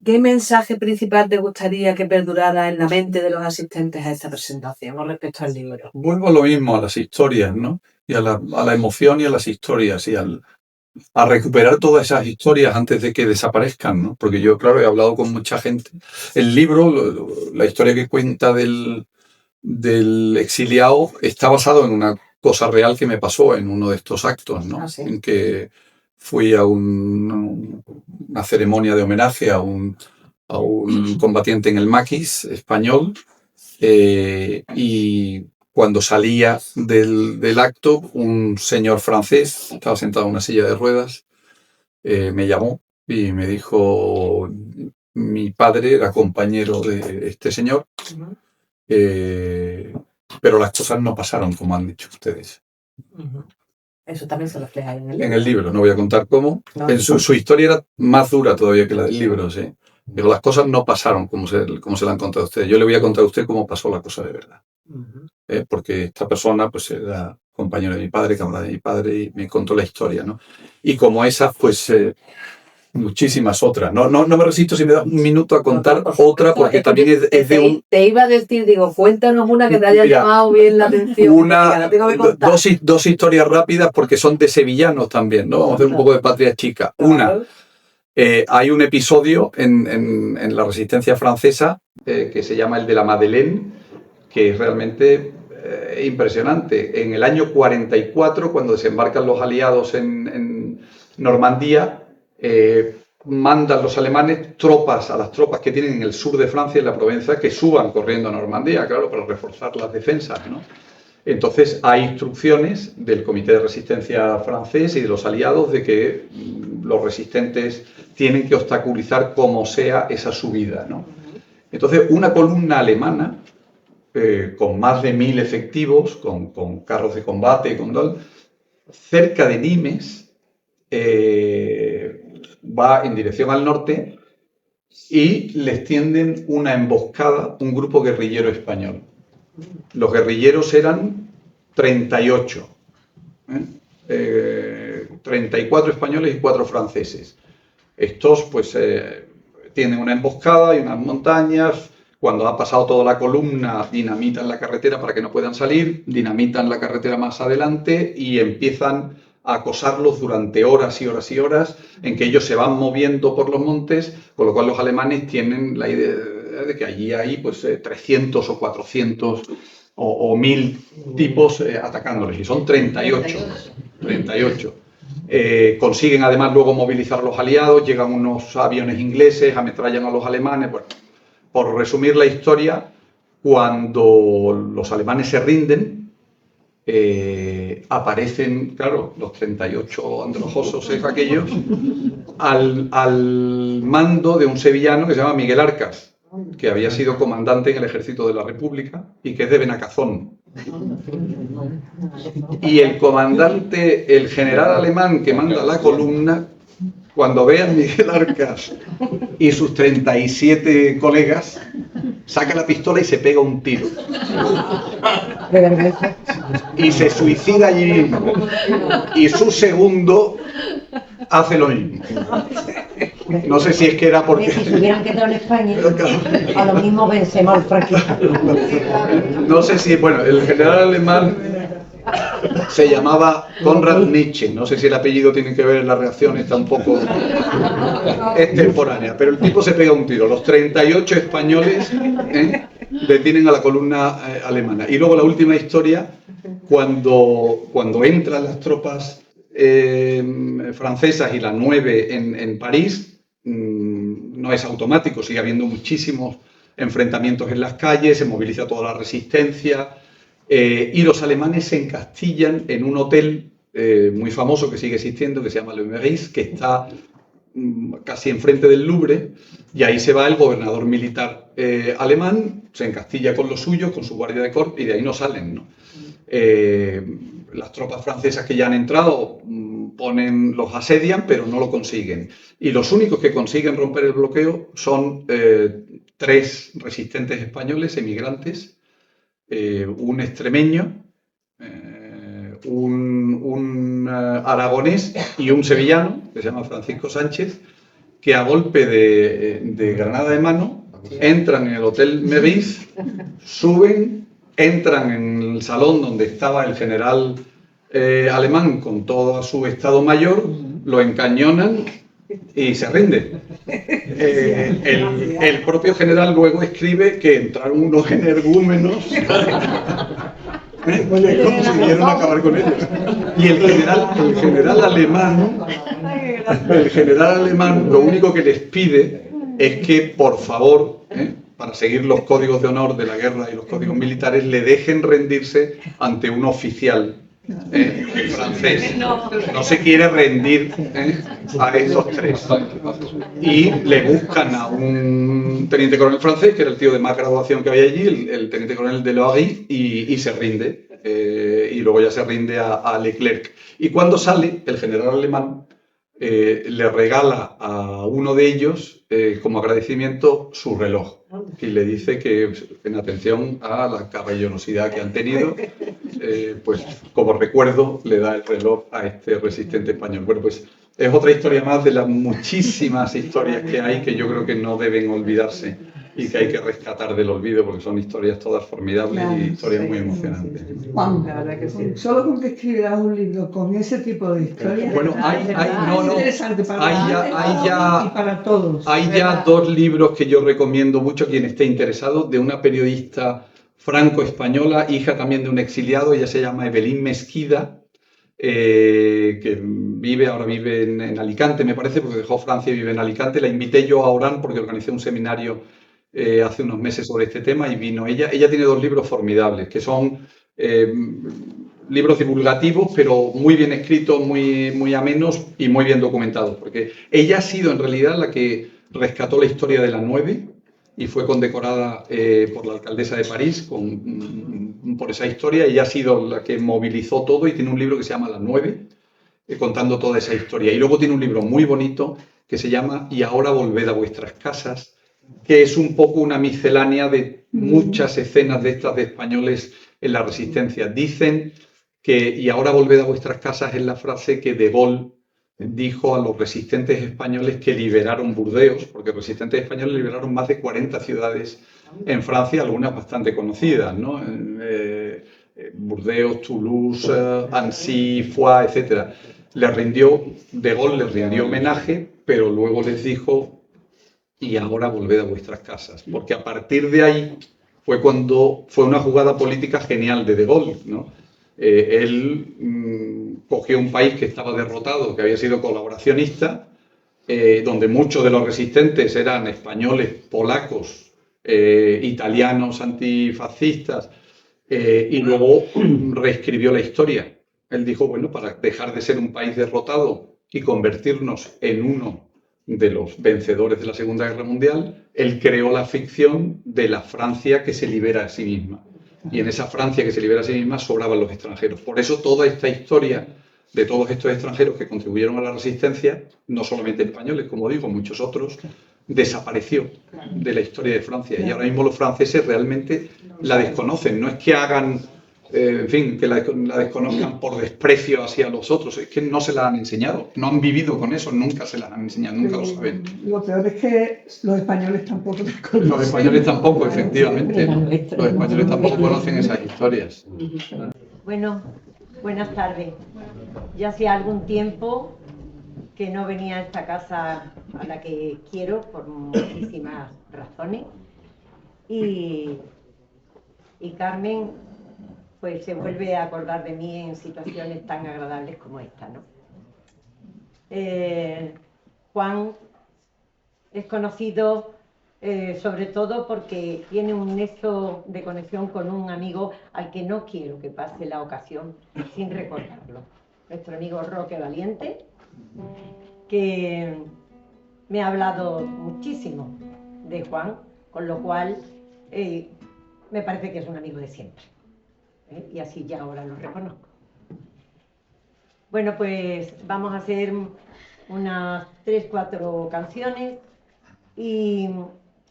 qué mensaje principal te gustaría que perdurara en la mente de los asistentes a esta presentación con respecto al libro? Vuelvo a lo mismo, a las historias, ¿no? Y a la emoción y a las historias, y a recuperar todas esas historias antes de que desaparezcan, ¿no? Porque yo, claro, he hablado con mucha gente. El libro, la historia que cuenta del exiliado, está basado en una cosa real que me pasó en uno de estos actos, ¿no? Ah, ¿sí? En que fui a una ceremonia de homenaje a un combatiente en el maquis español, y cuando salía del acto, un señor francés, estaba sentado en una silla de ruedas, me llamó y me dijo: mi padre era compañero de este señor, pero las cosas no pasaron como han dicho ustedes. Eso también se refleja en el libro. En el libro, no voy a contar cómo. No. Su historia era más dura todavía que la del libro, sí. Pero las cosas no pasaron como se la han contado a ustedes. Yo le voy a contar a usted cómo pasó la cosa de verdad. Porque esta persona pues era compañero de mi padre, camarada de mi padre, y me contó la historia, ¿no? Y como esa, pues muchísimas otras. No me resisto si me das un minuto a contar otra, porque también es de un... Te iba a decir, digo, cuéntanos una que te haya Mira, llamado bien la atención. Venga, la tengo que contar. dos historias rápidas porque son de sevillanos también, ¿no? Vamos a hacer un poco de patria chica. Una, hay un episodio en la resistencia francesa que se llama el de la Madeleine, que es realmente impresionante. En el año 44, cuando desembarcan los aliados en Normandía, mandan los alemanes a las tropas que tienen en el sur de Francia, en la Provenza, que suban corriendo a Normandía, claro, para reforzar las defensas, ¿no? Entonces hay instrucciones del Comité de Resistencia francés y de los aliados de que los resistentes tienen que obstaculizar como sea esa subida, ¿no? Entonces una columna alemana con más de 1000 efectivos, con carros de combate, con todo, cerca de Nimes, va en dirección al norte y les tienden una emboscada un grupo guerrillero español. Los guerrilleros eran 38, 34 españoles y 4 franceses. Estos pues tienen una emboscada y unas montañas. Cuando ha pasado toda la columna, dinamitan la carretera para que no puedan salir, dinamitan la carretera más adelante y empiezan a acosarlos durante horas y horas y horas, en que ellos se van moviendo por los montes, con lo cual los alemanes tienen la idea de que allí hay pues 300 o 400 o 1000 tipos atacándoles, y son 38. Consiguen además luego movilizar a los aliados, llegan unos aviones ingleses, ametrallan a los alemanes. Bueno, por resumir la historia, cuando los alemanes se rinden, aparecen, claro, los 38 androjosos aquellos, al mando de un sevillano que se llama Miguel Arcas, que había sido comandante en el ejército de la República y que es de Benacazón. Y el comandante, el general alemán que manda la columna, cuando ve a Miguel Arcas y sus 37 colegas, saca la pistola y se pega un tiro. Y se suicida allí mismo. Y su segundo hace lo mismo. No sé si es que era porque... Si se hubieran quedado en España, a lo mismo vencemos al franquismo. No sé si, bueno, el general alemán se llamaba Konrad Nietzsche. No sé si el apellido tiene que ver en la reacción, está un poco extemporánea. Pero el tipo se pega un tiro. Los 38 españoles detienen a la columna alemana. Y luego la última historia, cuando entran las tropas francesas y la 9 en París, no es automático, sigue habiendo muchísimos enfrentamientos en las calles, se moviliza toda la resistencia, y los alemanes se encastillan en un hotel muy famoso que sigue existiendo, que se llama Le Meurice, que está casi enfrente del Louvre, y ahí se va el gobernador militar alemán, se encastilla con los suyos, con su guardia de corps, y de ahí no salen, ¿no? Las tropas francesas que ya han entrado los asedian, pero no lo consiguen. Y los únicos que consiguen romper el bloqueo son 3 resistentes españoles, emigrantes, un extremeño, un aragonés y un sevillano, que se llama Francisco Sánchez, que a golpe de granada de mano entran en el Hotel Meurice, suben, entran en el salón donde estaba el general alemán con todo su estado mayor, lo encañonan y se rinde. El propio general luego escribe que entraron unos energúmenos que consiguieron acabar con ellos. Y el general alemán lo único que les pide es que, por favor, para seguir los códigos de honor de la guerra y los códigos militares, le dejen rendirse ante un oficial francés. No se quiere rendir a estos 3. Y le buscan a un teniente coronel francés, que era el tío de más graduación que había allí, el teniente coronel de Loiry, y se rinde. Y luego ya se rinde a Leclerc. Y cuando sale, el general alemán le regala a uno de ellos, como agradecimiento, su reloj. Y le dice que, en atención a la caballerosidad que han tenido, pues como recuerdo le da el reloj a este resistente español. Bueno, pues Es otra historia más de las muchísimas historias que hay que yo creo que no deben olvidarse y que hay que rescatar del olvido porque son historias todas formidables y historias muy emocionantes. Juan, solo con que escribirás un libro con ese tipo de historias. Bueno, Interesante para hay y para todos. Hay ya dos libros que yo recomiendo mucho a quien esté interesado, de una periodista franco-española, hija también de un exiliado, ella se llama Evelyn Mesquida, que ahora vive en Alicante, me parece, porque dejó Francia y vive en Alicante. La invité yo a Orán porque organicé un seminario hace unos meses sobre este tema y vino ella. Ella tiene dos libros formidables, que son libros divulgativos, pero muy bien escritos, muy amenos y muy bien documentados, porque ella ha sido en realidad la que rescató la historia de la 9 y fue condecorada por la alcaldesa de París por esa historia. Ella ha sido la que movilizó todo y tiene un libro que se llama La 9, contando toda esa historia. Y luego tiene un libro muy bonito que se llama Y ahora volved a vuestras casas, que es un poco una miscelánea de muchas escenas de estas de españoles en la resistencia. Dicen que y ahora volved a vuestras casas es la frase que De Gaulle dijo a los resistentes españoles que liberaron Burdeos, porque los resistentes españoles liberaron más de 40 ciudades en Francia, algunas bastante conocidas, ¿no? Burdeos, Toulouse, Annecy, Foix, etc. De Gaulle les rindió homenaje, pero luego les dijo y ahora volved a vuestras casas, porque a partir de ahí fue una jugada política genial de Gaulle, ¿no? Él cogió un país que estaba derrotado, que había sido colaboracionista, donde muchos de los resistentes eran españoles, polacos, italianos antifascistas, y luego reescribió la historia. Él dijo, bueno, para dejar de ser un país derrotado y convertirnos en uno de los vencedores de la Segunda Guerra Mundial, él creó la ficción de la Francia que se libera a sí misma. Y en esa Francia que se libera a sí misma sobraban los extranjeros. Por eso toda esta historia de todos estos extranjeros que contribuyeron a la resistencia, no solamente españoles, como digo, muchos otros, desapareció de la historia de Francia. Y ahora mismo los franceses realmente la desconocen. No es que hagan, en fin, que la desconozcan por desprecio hacia los otros, es que no se la han enseñado, no han vivido con eso, nunca se las han enseñado, nunca lo saben. Lo peor es que los españoles tampoco conocen. Los españoles tampoco, efectivamente. Los españoles tampoco conocen esas historias. Bueno, buenas tardes. Ya hace algún tiempo que no venía a esta casa a la que quiero por muchísimas razones y Carmen pues se vuelve a acordar de mí en situaciones tan agradables como esta, ¿no? Juan es conocido sobre todo porque tiene un nexo de conexión con un amigo al que no quiero que pase la ocasión sin recordarlo. Nuestro amigo Roque Valiente, que me ha hablado muchísimo de Juan, con lo cual me parece que es un amigo de siempre. Y así ya ahora lo reconozco. Bueno, pues vamos a hacer unas 3-4 canciones y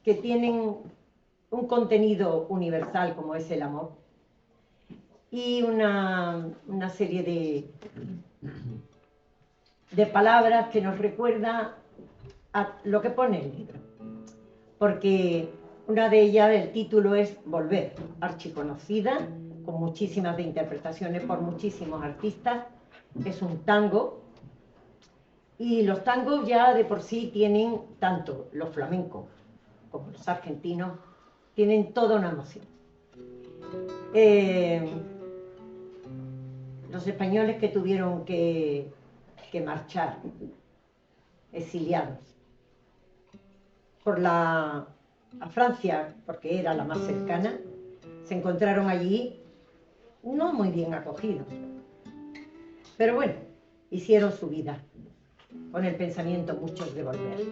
que tienen un contenido universal como es el amor y una serie de palabras que nos recuerda a lo que pone el libro, porque una de ellas, el título es Volver, archiconocida, con muchísimas de interpretaciones por muchísimos artistas. Es un tango y los tangos ya de por sí tienen, tanto los flamencos como los argentinos, tienen toda una emoción. Los españoles que tuvieron que marchar, exiliados, a Francia, porque era la más cercana, se encontraron allí no muy bien acogidos. Pero bueno, hicieron su vida, con el pensamiento muchos de volver.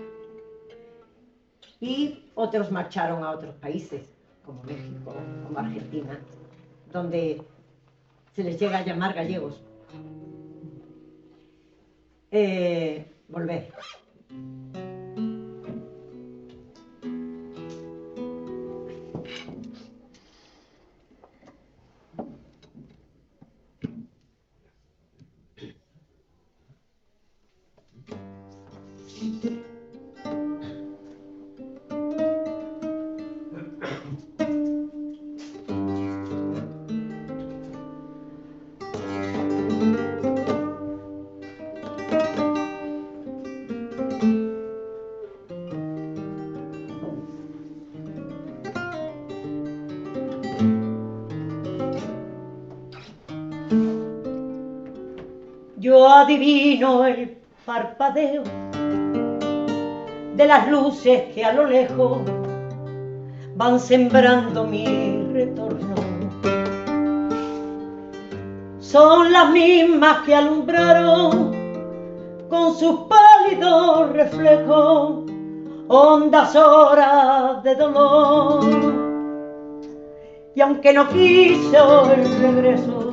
Y otros marcharon a otros países, como México, como Argentina, donde se les llega a llamar gallegos. Volver. Yo adivino el parpadeo de las luces que a lo lejos van sembrando mi retorno. Son las mismas que alumbraron con sus pálidos reflejos hondas horas de dolor. Y aunque no quiso el regreso,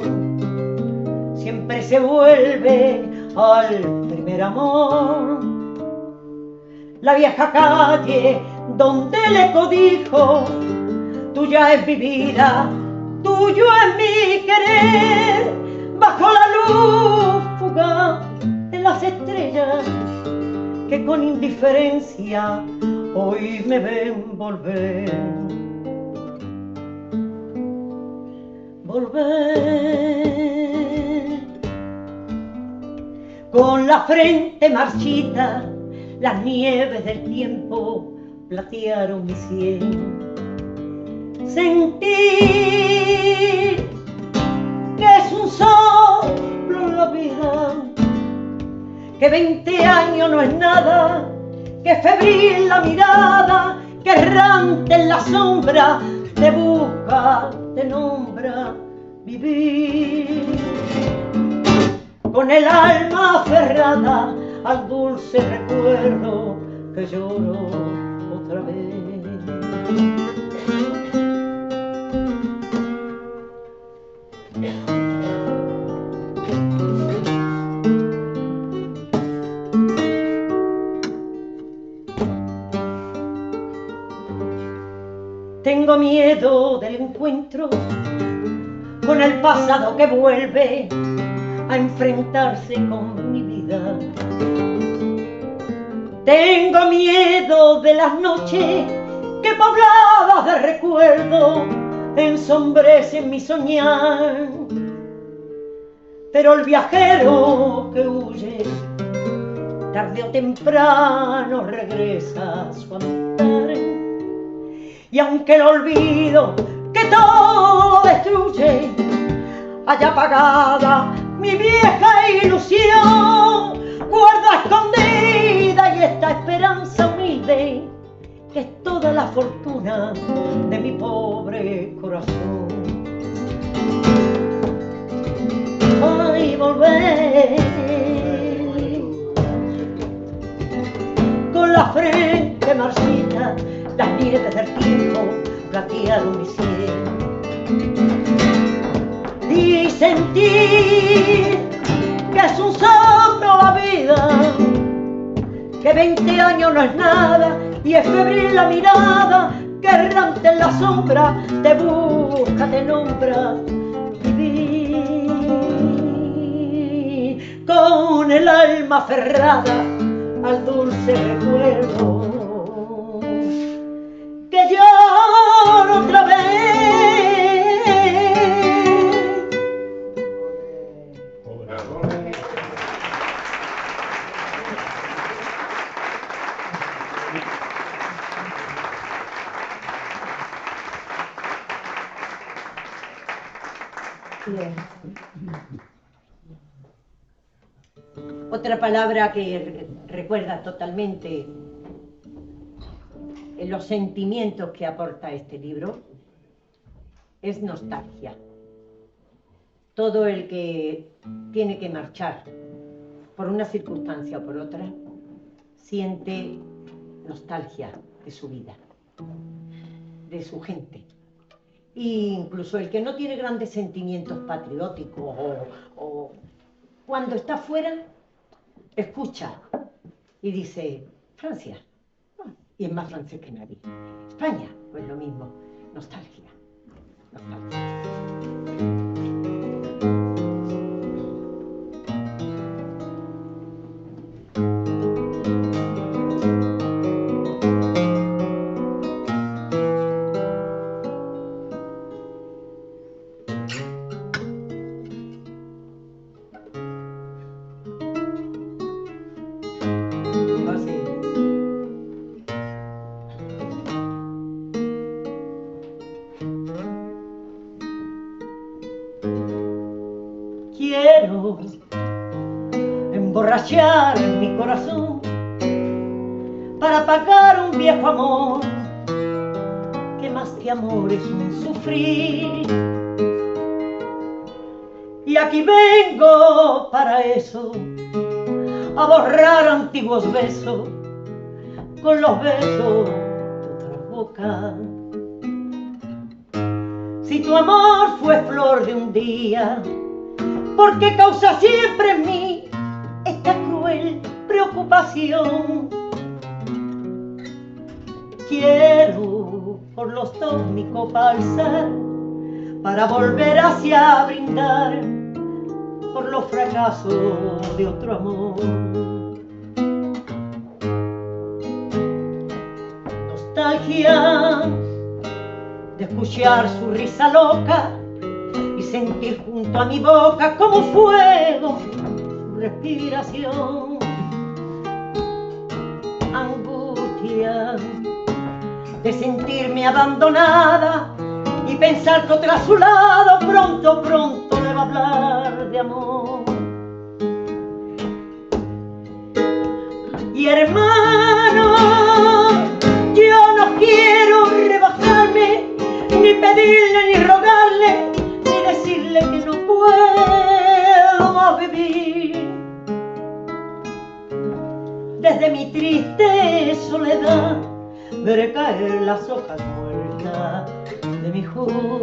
siempre se vuelve al primer amor. La vieja calle donde le codijo, tuya es mi vida, tuyo es mi querer, bajo la luz fugaz de las estrellas que con indiferencia hoy me ven volver. Volver con la frente marchita, las nieves del tiempo platearon mi sien. Sentir que es un soplo la vida, que 20 años no es nada, que febril la mirada, que errante en la sombra te busca, te nombra vivir. Con el alma aferrada al dulce recuerdo que lloro otra vez. Tengo miedo del encuentro con el pasado que vuelve a enfrentarse con mi vida. Tengo miedo de las noches que pobladas de recuerdo ensombrecen mi soñar. Pero el viajero que huye, tarde o temprano regresa a su andar. Y aunque el olvido que todo destruye haya apagada mi vieja ilusión, guardo escondida y esta esperanza humilde que es toda la fortuna de mi pobre corazón. Ay, volver con la frente marchita, las nieves del tiempo platearon mi sien. Y sentir que es un soplo la vida, que 20 años no es nada, y es febril la mirada, que errante en la sombra te busca, te nombra vivir. Con el alma aferrada al dulce recuerdo que lloro otra vez. Bien. Otra palabra que recuerda totalmente los sentimientos que aporta este libro es nostalgia. Todo el que tiene que marchar por una circunstancia o por otra siente nostalgia de su vida, de su gente. E incluso el que no tiene grandes sentimientos patrióticos o cuando está fuera escucha y dice Francia, y es más francés que nadie. España, pues lo mismo, nostalgia, nostalgia. Quiero emborrachar mi corazón para pagar un viejo amor que más que amor es un sufrir. Y aquí vengo para eso, a borrar antiguos besos con los besos de otra boca. Si tu amor fue flor de un día, ¿por qué causa siempre en mí esta cruel preocupación? Quiero por los dos mi copa alzar para volver hacia brindar por los fracasos de otro amor. Nostalgia de escuchar su risa loca y sentir junto a mi boca como fuego su respiración. Angustia de sentirme abandonada y pensar que otra a su lado pronto, pronto le va a hablar de amor. Y hermano, yo no quiero rebajarme, ni pedirle, ni rogarle, ni decirle que no puedo más vivir. Desde mi triste soledad veré caer las hojas muertas de mi juventud.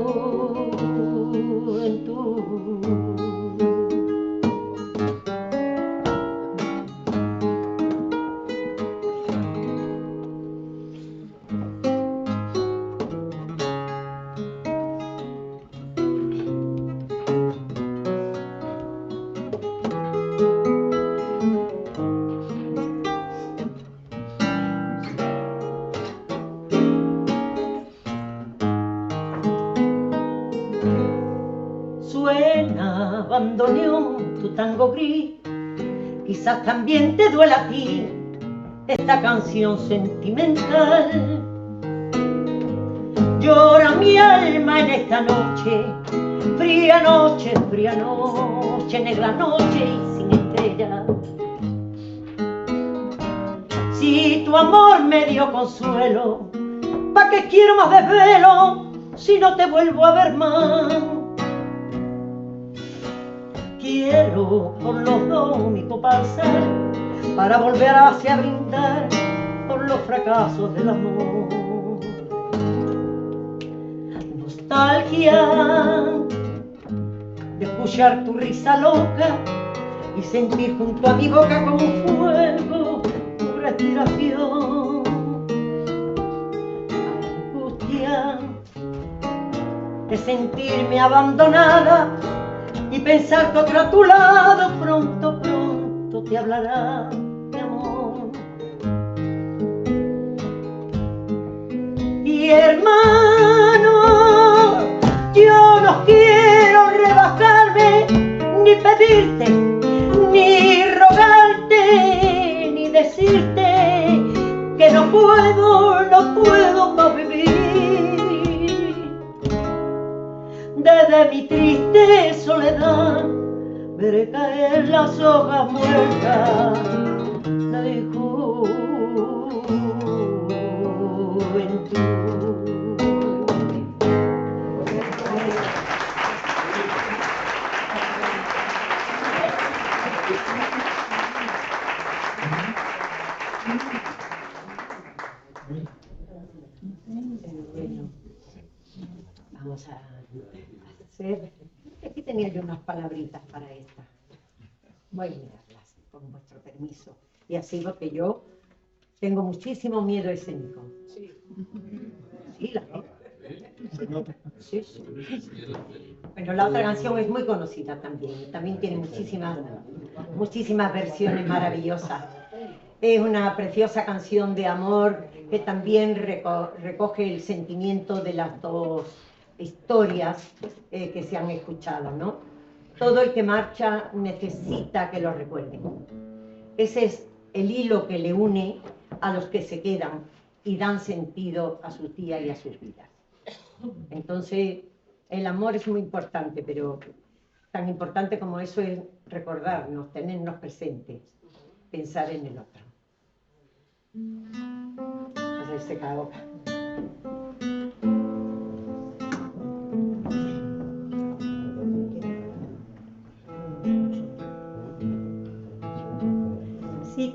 Suena bandoneón tu tango gris, quizás también te duela a ti esta canción sentimental. Llora mi alma en esta noche, fría noche, negra noche y sin estrellas. Si tu amor me dio consuelo, ¿pa' qué quiero más desvelo si no te vuelvo a ver más? Quiero por los dos mi copa alzar para volver hacia brindar por los fracasos del amor. Nostalgia de escuchar tu risa loca y sentir junto a mi boca como un fuego tu respiración. Angustia de sentirme abandonada y pensar que otro a tu lado pronto, pronto te hablará de amor. Y hermano, yo no quiero rebajarme, ni pedirte, ni rogarte, ni decirte que no puedo más vivir. Desde mi triste soledad veré caer las hojas muertas de mi juventud. Vamos a hacer... Aquí tenía yo unas palabritas para esta. Voy a mirarlas, con vuestro permiso. Y así porque yo tengo muchísimo miedo escénico. Sí. Sí, la sí, sí. Bueno, la otra canción es muy conocida también. También tiene muchísimas versiones maravillosas. Es una preciosa canción de amor que también recoge el sentimiento de las dos historias que se han escuchado, ¿no? Todo el que marcha necesita que lo recuerden. Ese es el hilo que le une a los que se quedan y dan sentido a sus días y a sus vidas. Entonces, el amor es muy importante, pero tan importante como eso es recordarnos, tenernos presentes. pensar en el otro. Hacerse cago. Sí.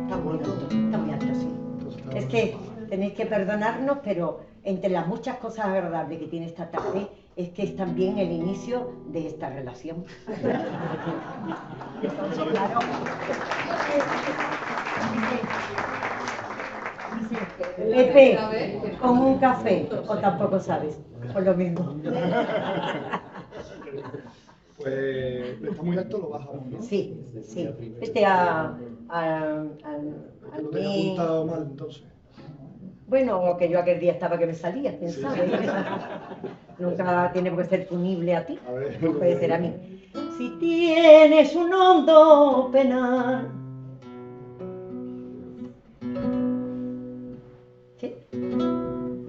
Está muy alto, sí. Es que tenéis que perdonarnos, pero entre las muchas cosas agradables que tiene esta tarde, es que es también el inicio de esta relación. Claro. Pepe, con un café, o tampoco sabes, por lo mismo. Pues está muy alto, lo bajamos, ¿no? Sí, sí. Al Lo tenía apuntado mal, entonces. Bueno, que yo aquel día estaba que me salía, quién sabe. Nunca tiene que ser punible a ti, A ver. puede ser a mí. Si tienes un hondo penar. ¿Sí? Un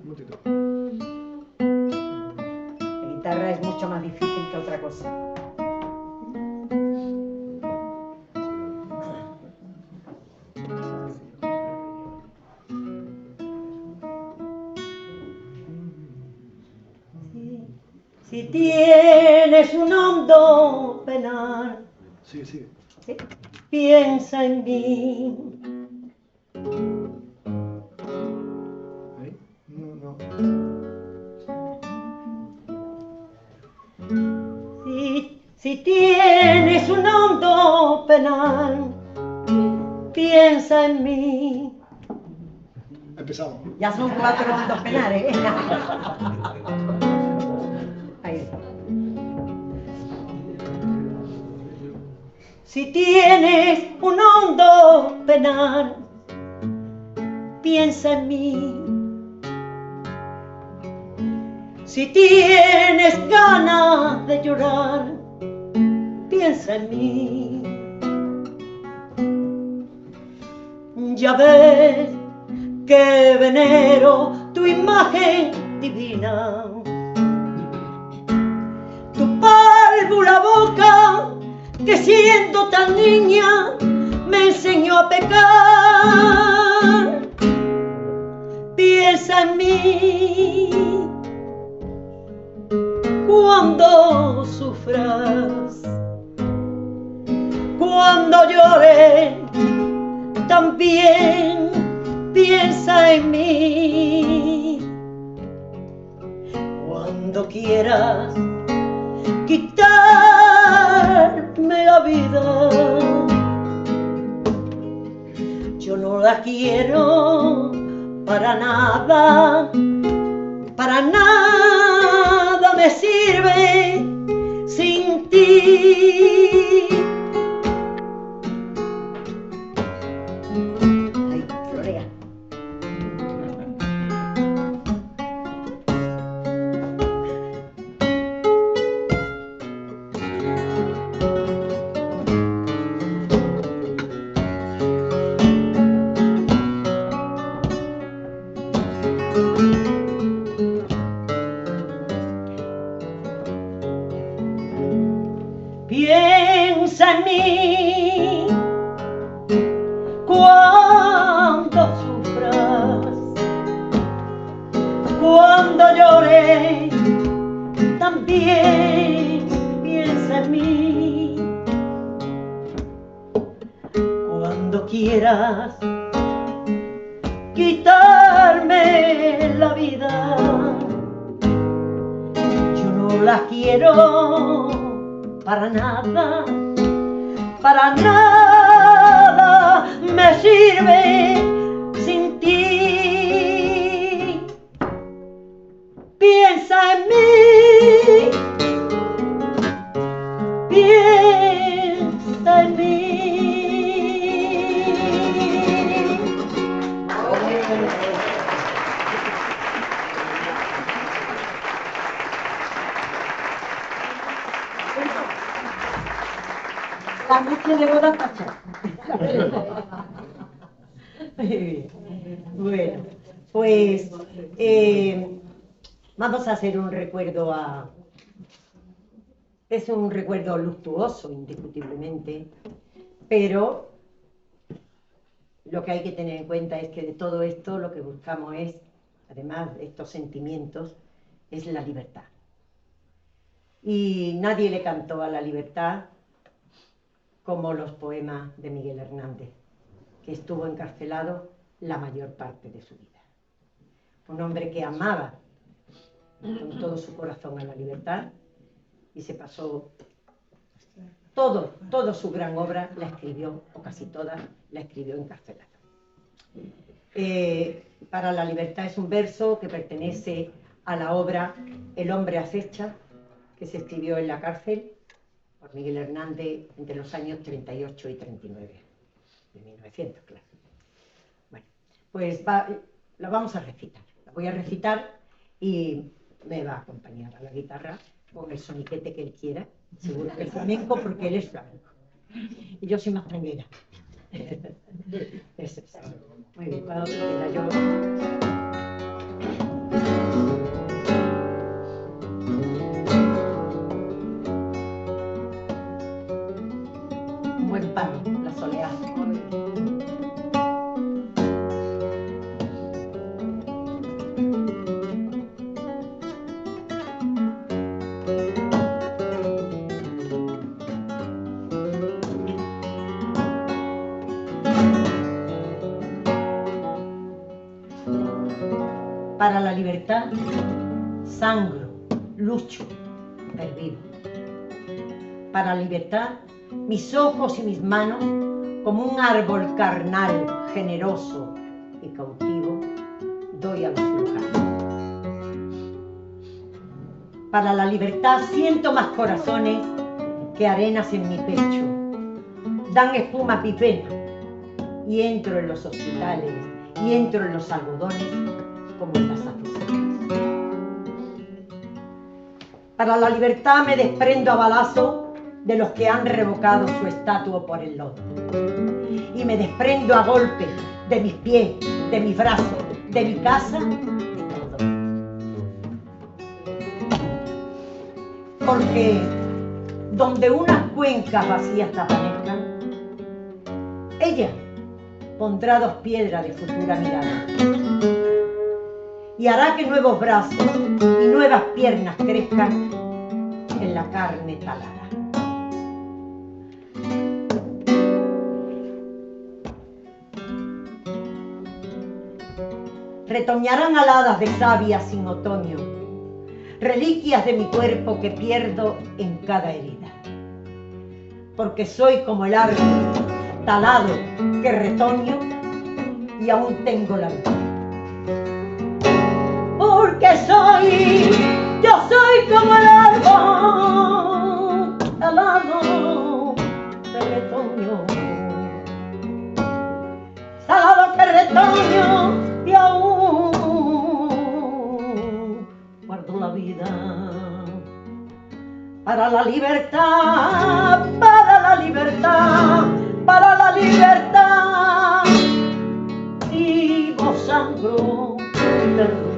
momentito. La guitarra es mucho más difícil que otra cosa. Si tienes un hondo penar, Sí, sí. ¿sí? Piensa en mí. ¿Ahí? No. Si tienes un hondo penar, piensa en mí. Empezamos. Ya son 4 hondos penares. Ahí está. Si tienes un hondo penar, piensa en mí. Si tienes ganas de llorar, piensa en mí. Ya ves que venero tu imagen divina, tu pálvula boca que siendo tan niña me enseñó a pecar. Piensa en mí cuando sufras, cuando llores, también piensa en mí. Cuando quieras quitarme la vida, yo no la quiero para nada me sirve sin ti. Ay, florea. Piensa en mí cuando sufras, cuando llores, también piensa en mí. Cuando quieras quitarme la vida, yo no la quiero para nada me sirve sin ti. Piensa en mí, piensa en mí. La noche de boda pachá. Muy bien. Bueno, pues vamos a hacer un recuerdo a... Es un recuerdo luctuoso, indiscutiblemente, pero lo que hay que tener en cuenta es que de todo esto lo que buscamos es, además de estos sentimientos, es la libertad. Y nadie le cantó a la libertad como los poemas de Miguel Hernández, que estuvo encarcelado la mayor parte de su vida. Un hombre que amaba con todo su corazón a la libertad y se pasó toda su gran obra la escribió, o casi toda, la escribió encarcelado. Para la libertad es un verso que pertenece a la obra El hombre acecha, que se escribió en la cárcel por Miguel Hernández entre los años 38 y 39, de 1900, claro. Bueno, pues la vamos a recitar. La voy a recitar y me va a acompañar a la guitarra con el soniquete que él quiera, seguro que el flamenco, porque él es flamenco. Y yo soy más tranquila. Eso es. Muy bien, cuando quiera yo. Un buen palo, la soleá. Para la libertad, sangro, lucho, pervivo. Para la libertad, mis ojos y mis manos, como un árbol carnal, generoso y cautivo, doy a los cirujanos. Para la libertad, siento más corazones que arenas en mi pecho. Dan espuma a mi pena y entro en los hospitales y entro en los algodones como en las oficinas. Para la libertad me desprendo a balazo de los que han revocado su estatua por el lodo. Y me desprendo a golpes de mis pies, de mis brazos, de mi casa, de todo. Porque donde unas cuencas vacías taparezcan, ella pondrá 2 piedras de futura mirada. Y hará que nuevos brazos y nuevas piernas crezcan en la carne talada. Retoñarán aladas de savia sin otoño, reliquias de mi cuerpo que pierdo en cada herida. Porque soy como el árbol talado que retoño y aún tengo la vida. Porque yo soy como el árbol salado que retoño, salado que retoño y aún guardo la vida. Para la libertad, para la libertad, para la libertad, vivo, sangro y perdono.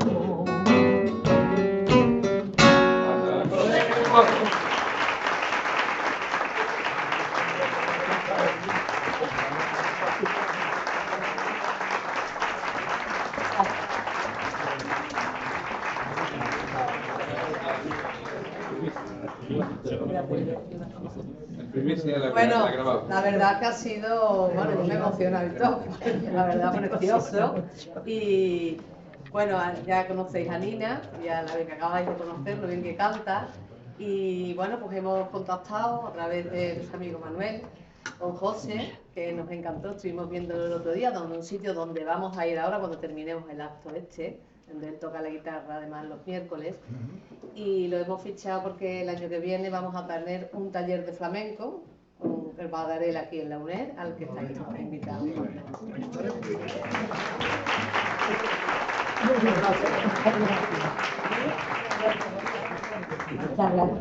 Bueno, la verdad que ha sido, bueno, me emociona el todo, la verdad precioso. Y bueno, ya conocéis a Nina, ya la que acabáis de conocer, lo bien que canta. Y bueno, pues hemos contactado a través de nuestro amigo Manuel con José, que nos encantó, estuvimos viéndolo el otro día, donde un sitio donde vamos a ir ahora cuando terminemos el acto donde él toca la guitarra además los miércoles, y lo hemos fichado porque el año que viene vamos a tener un taller de flamenco con el Badarel aquí en la UNED, al que estáis invitados. Muchas gracias.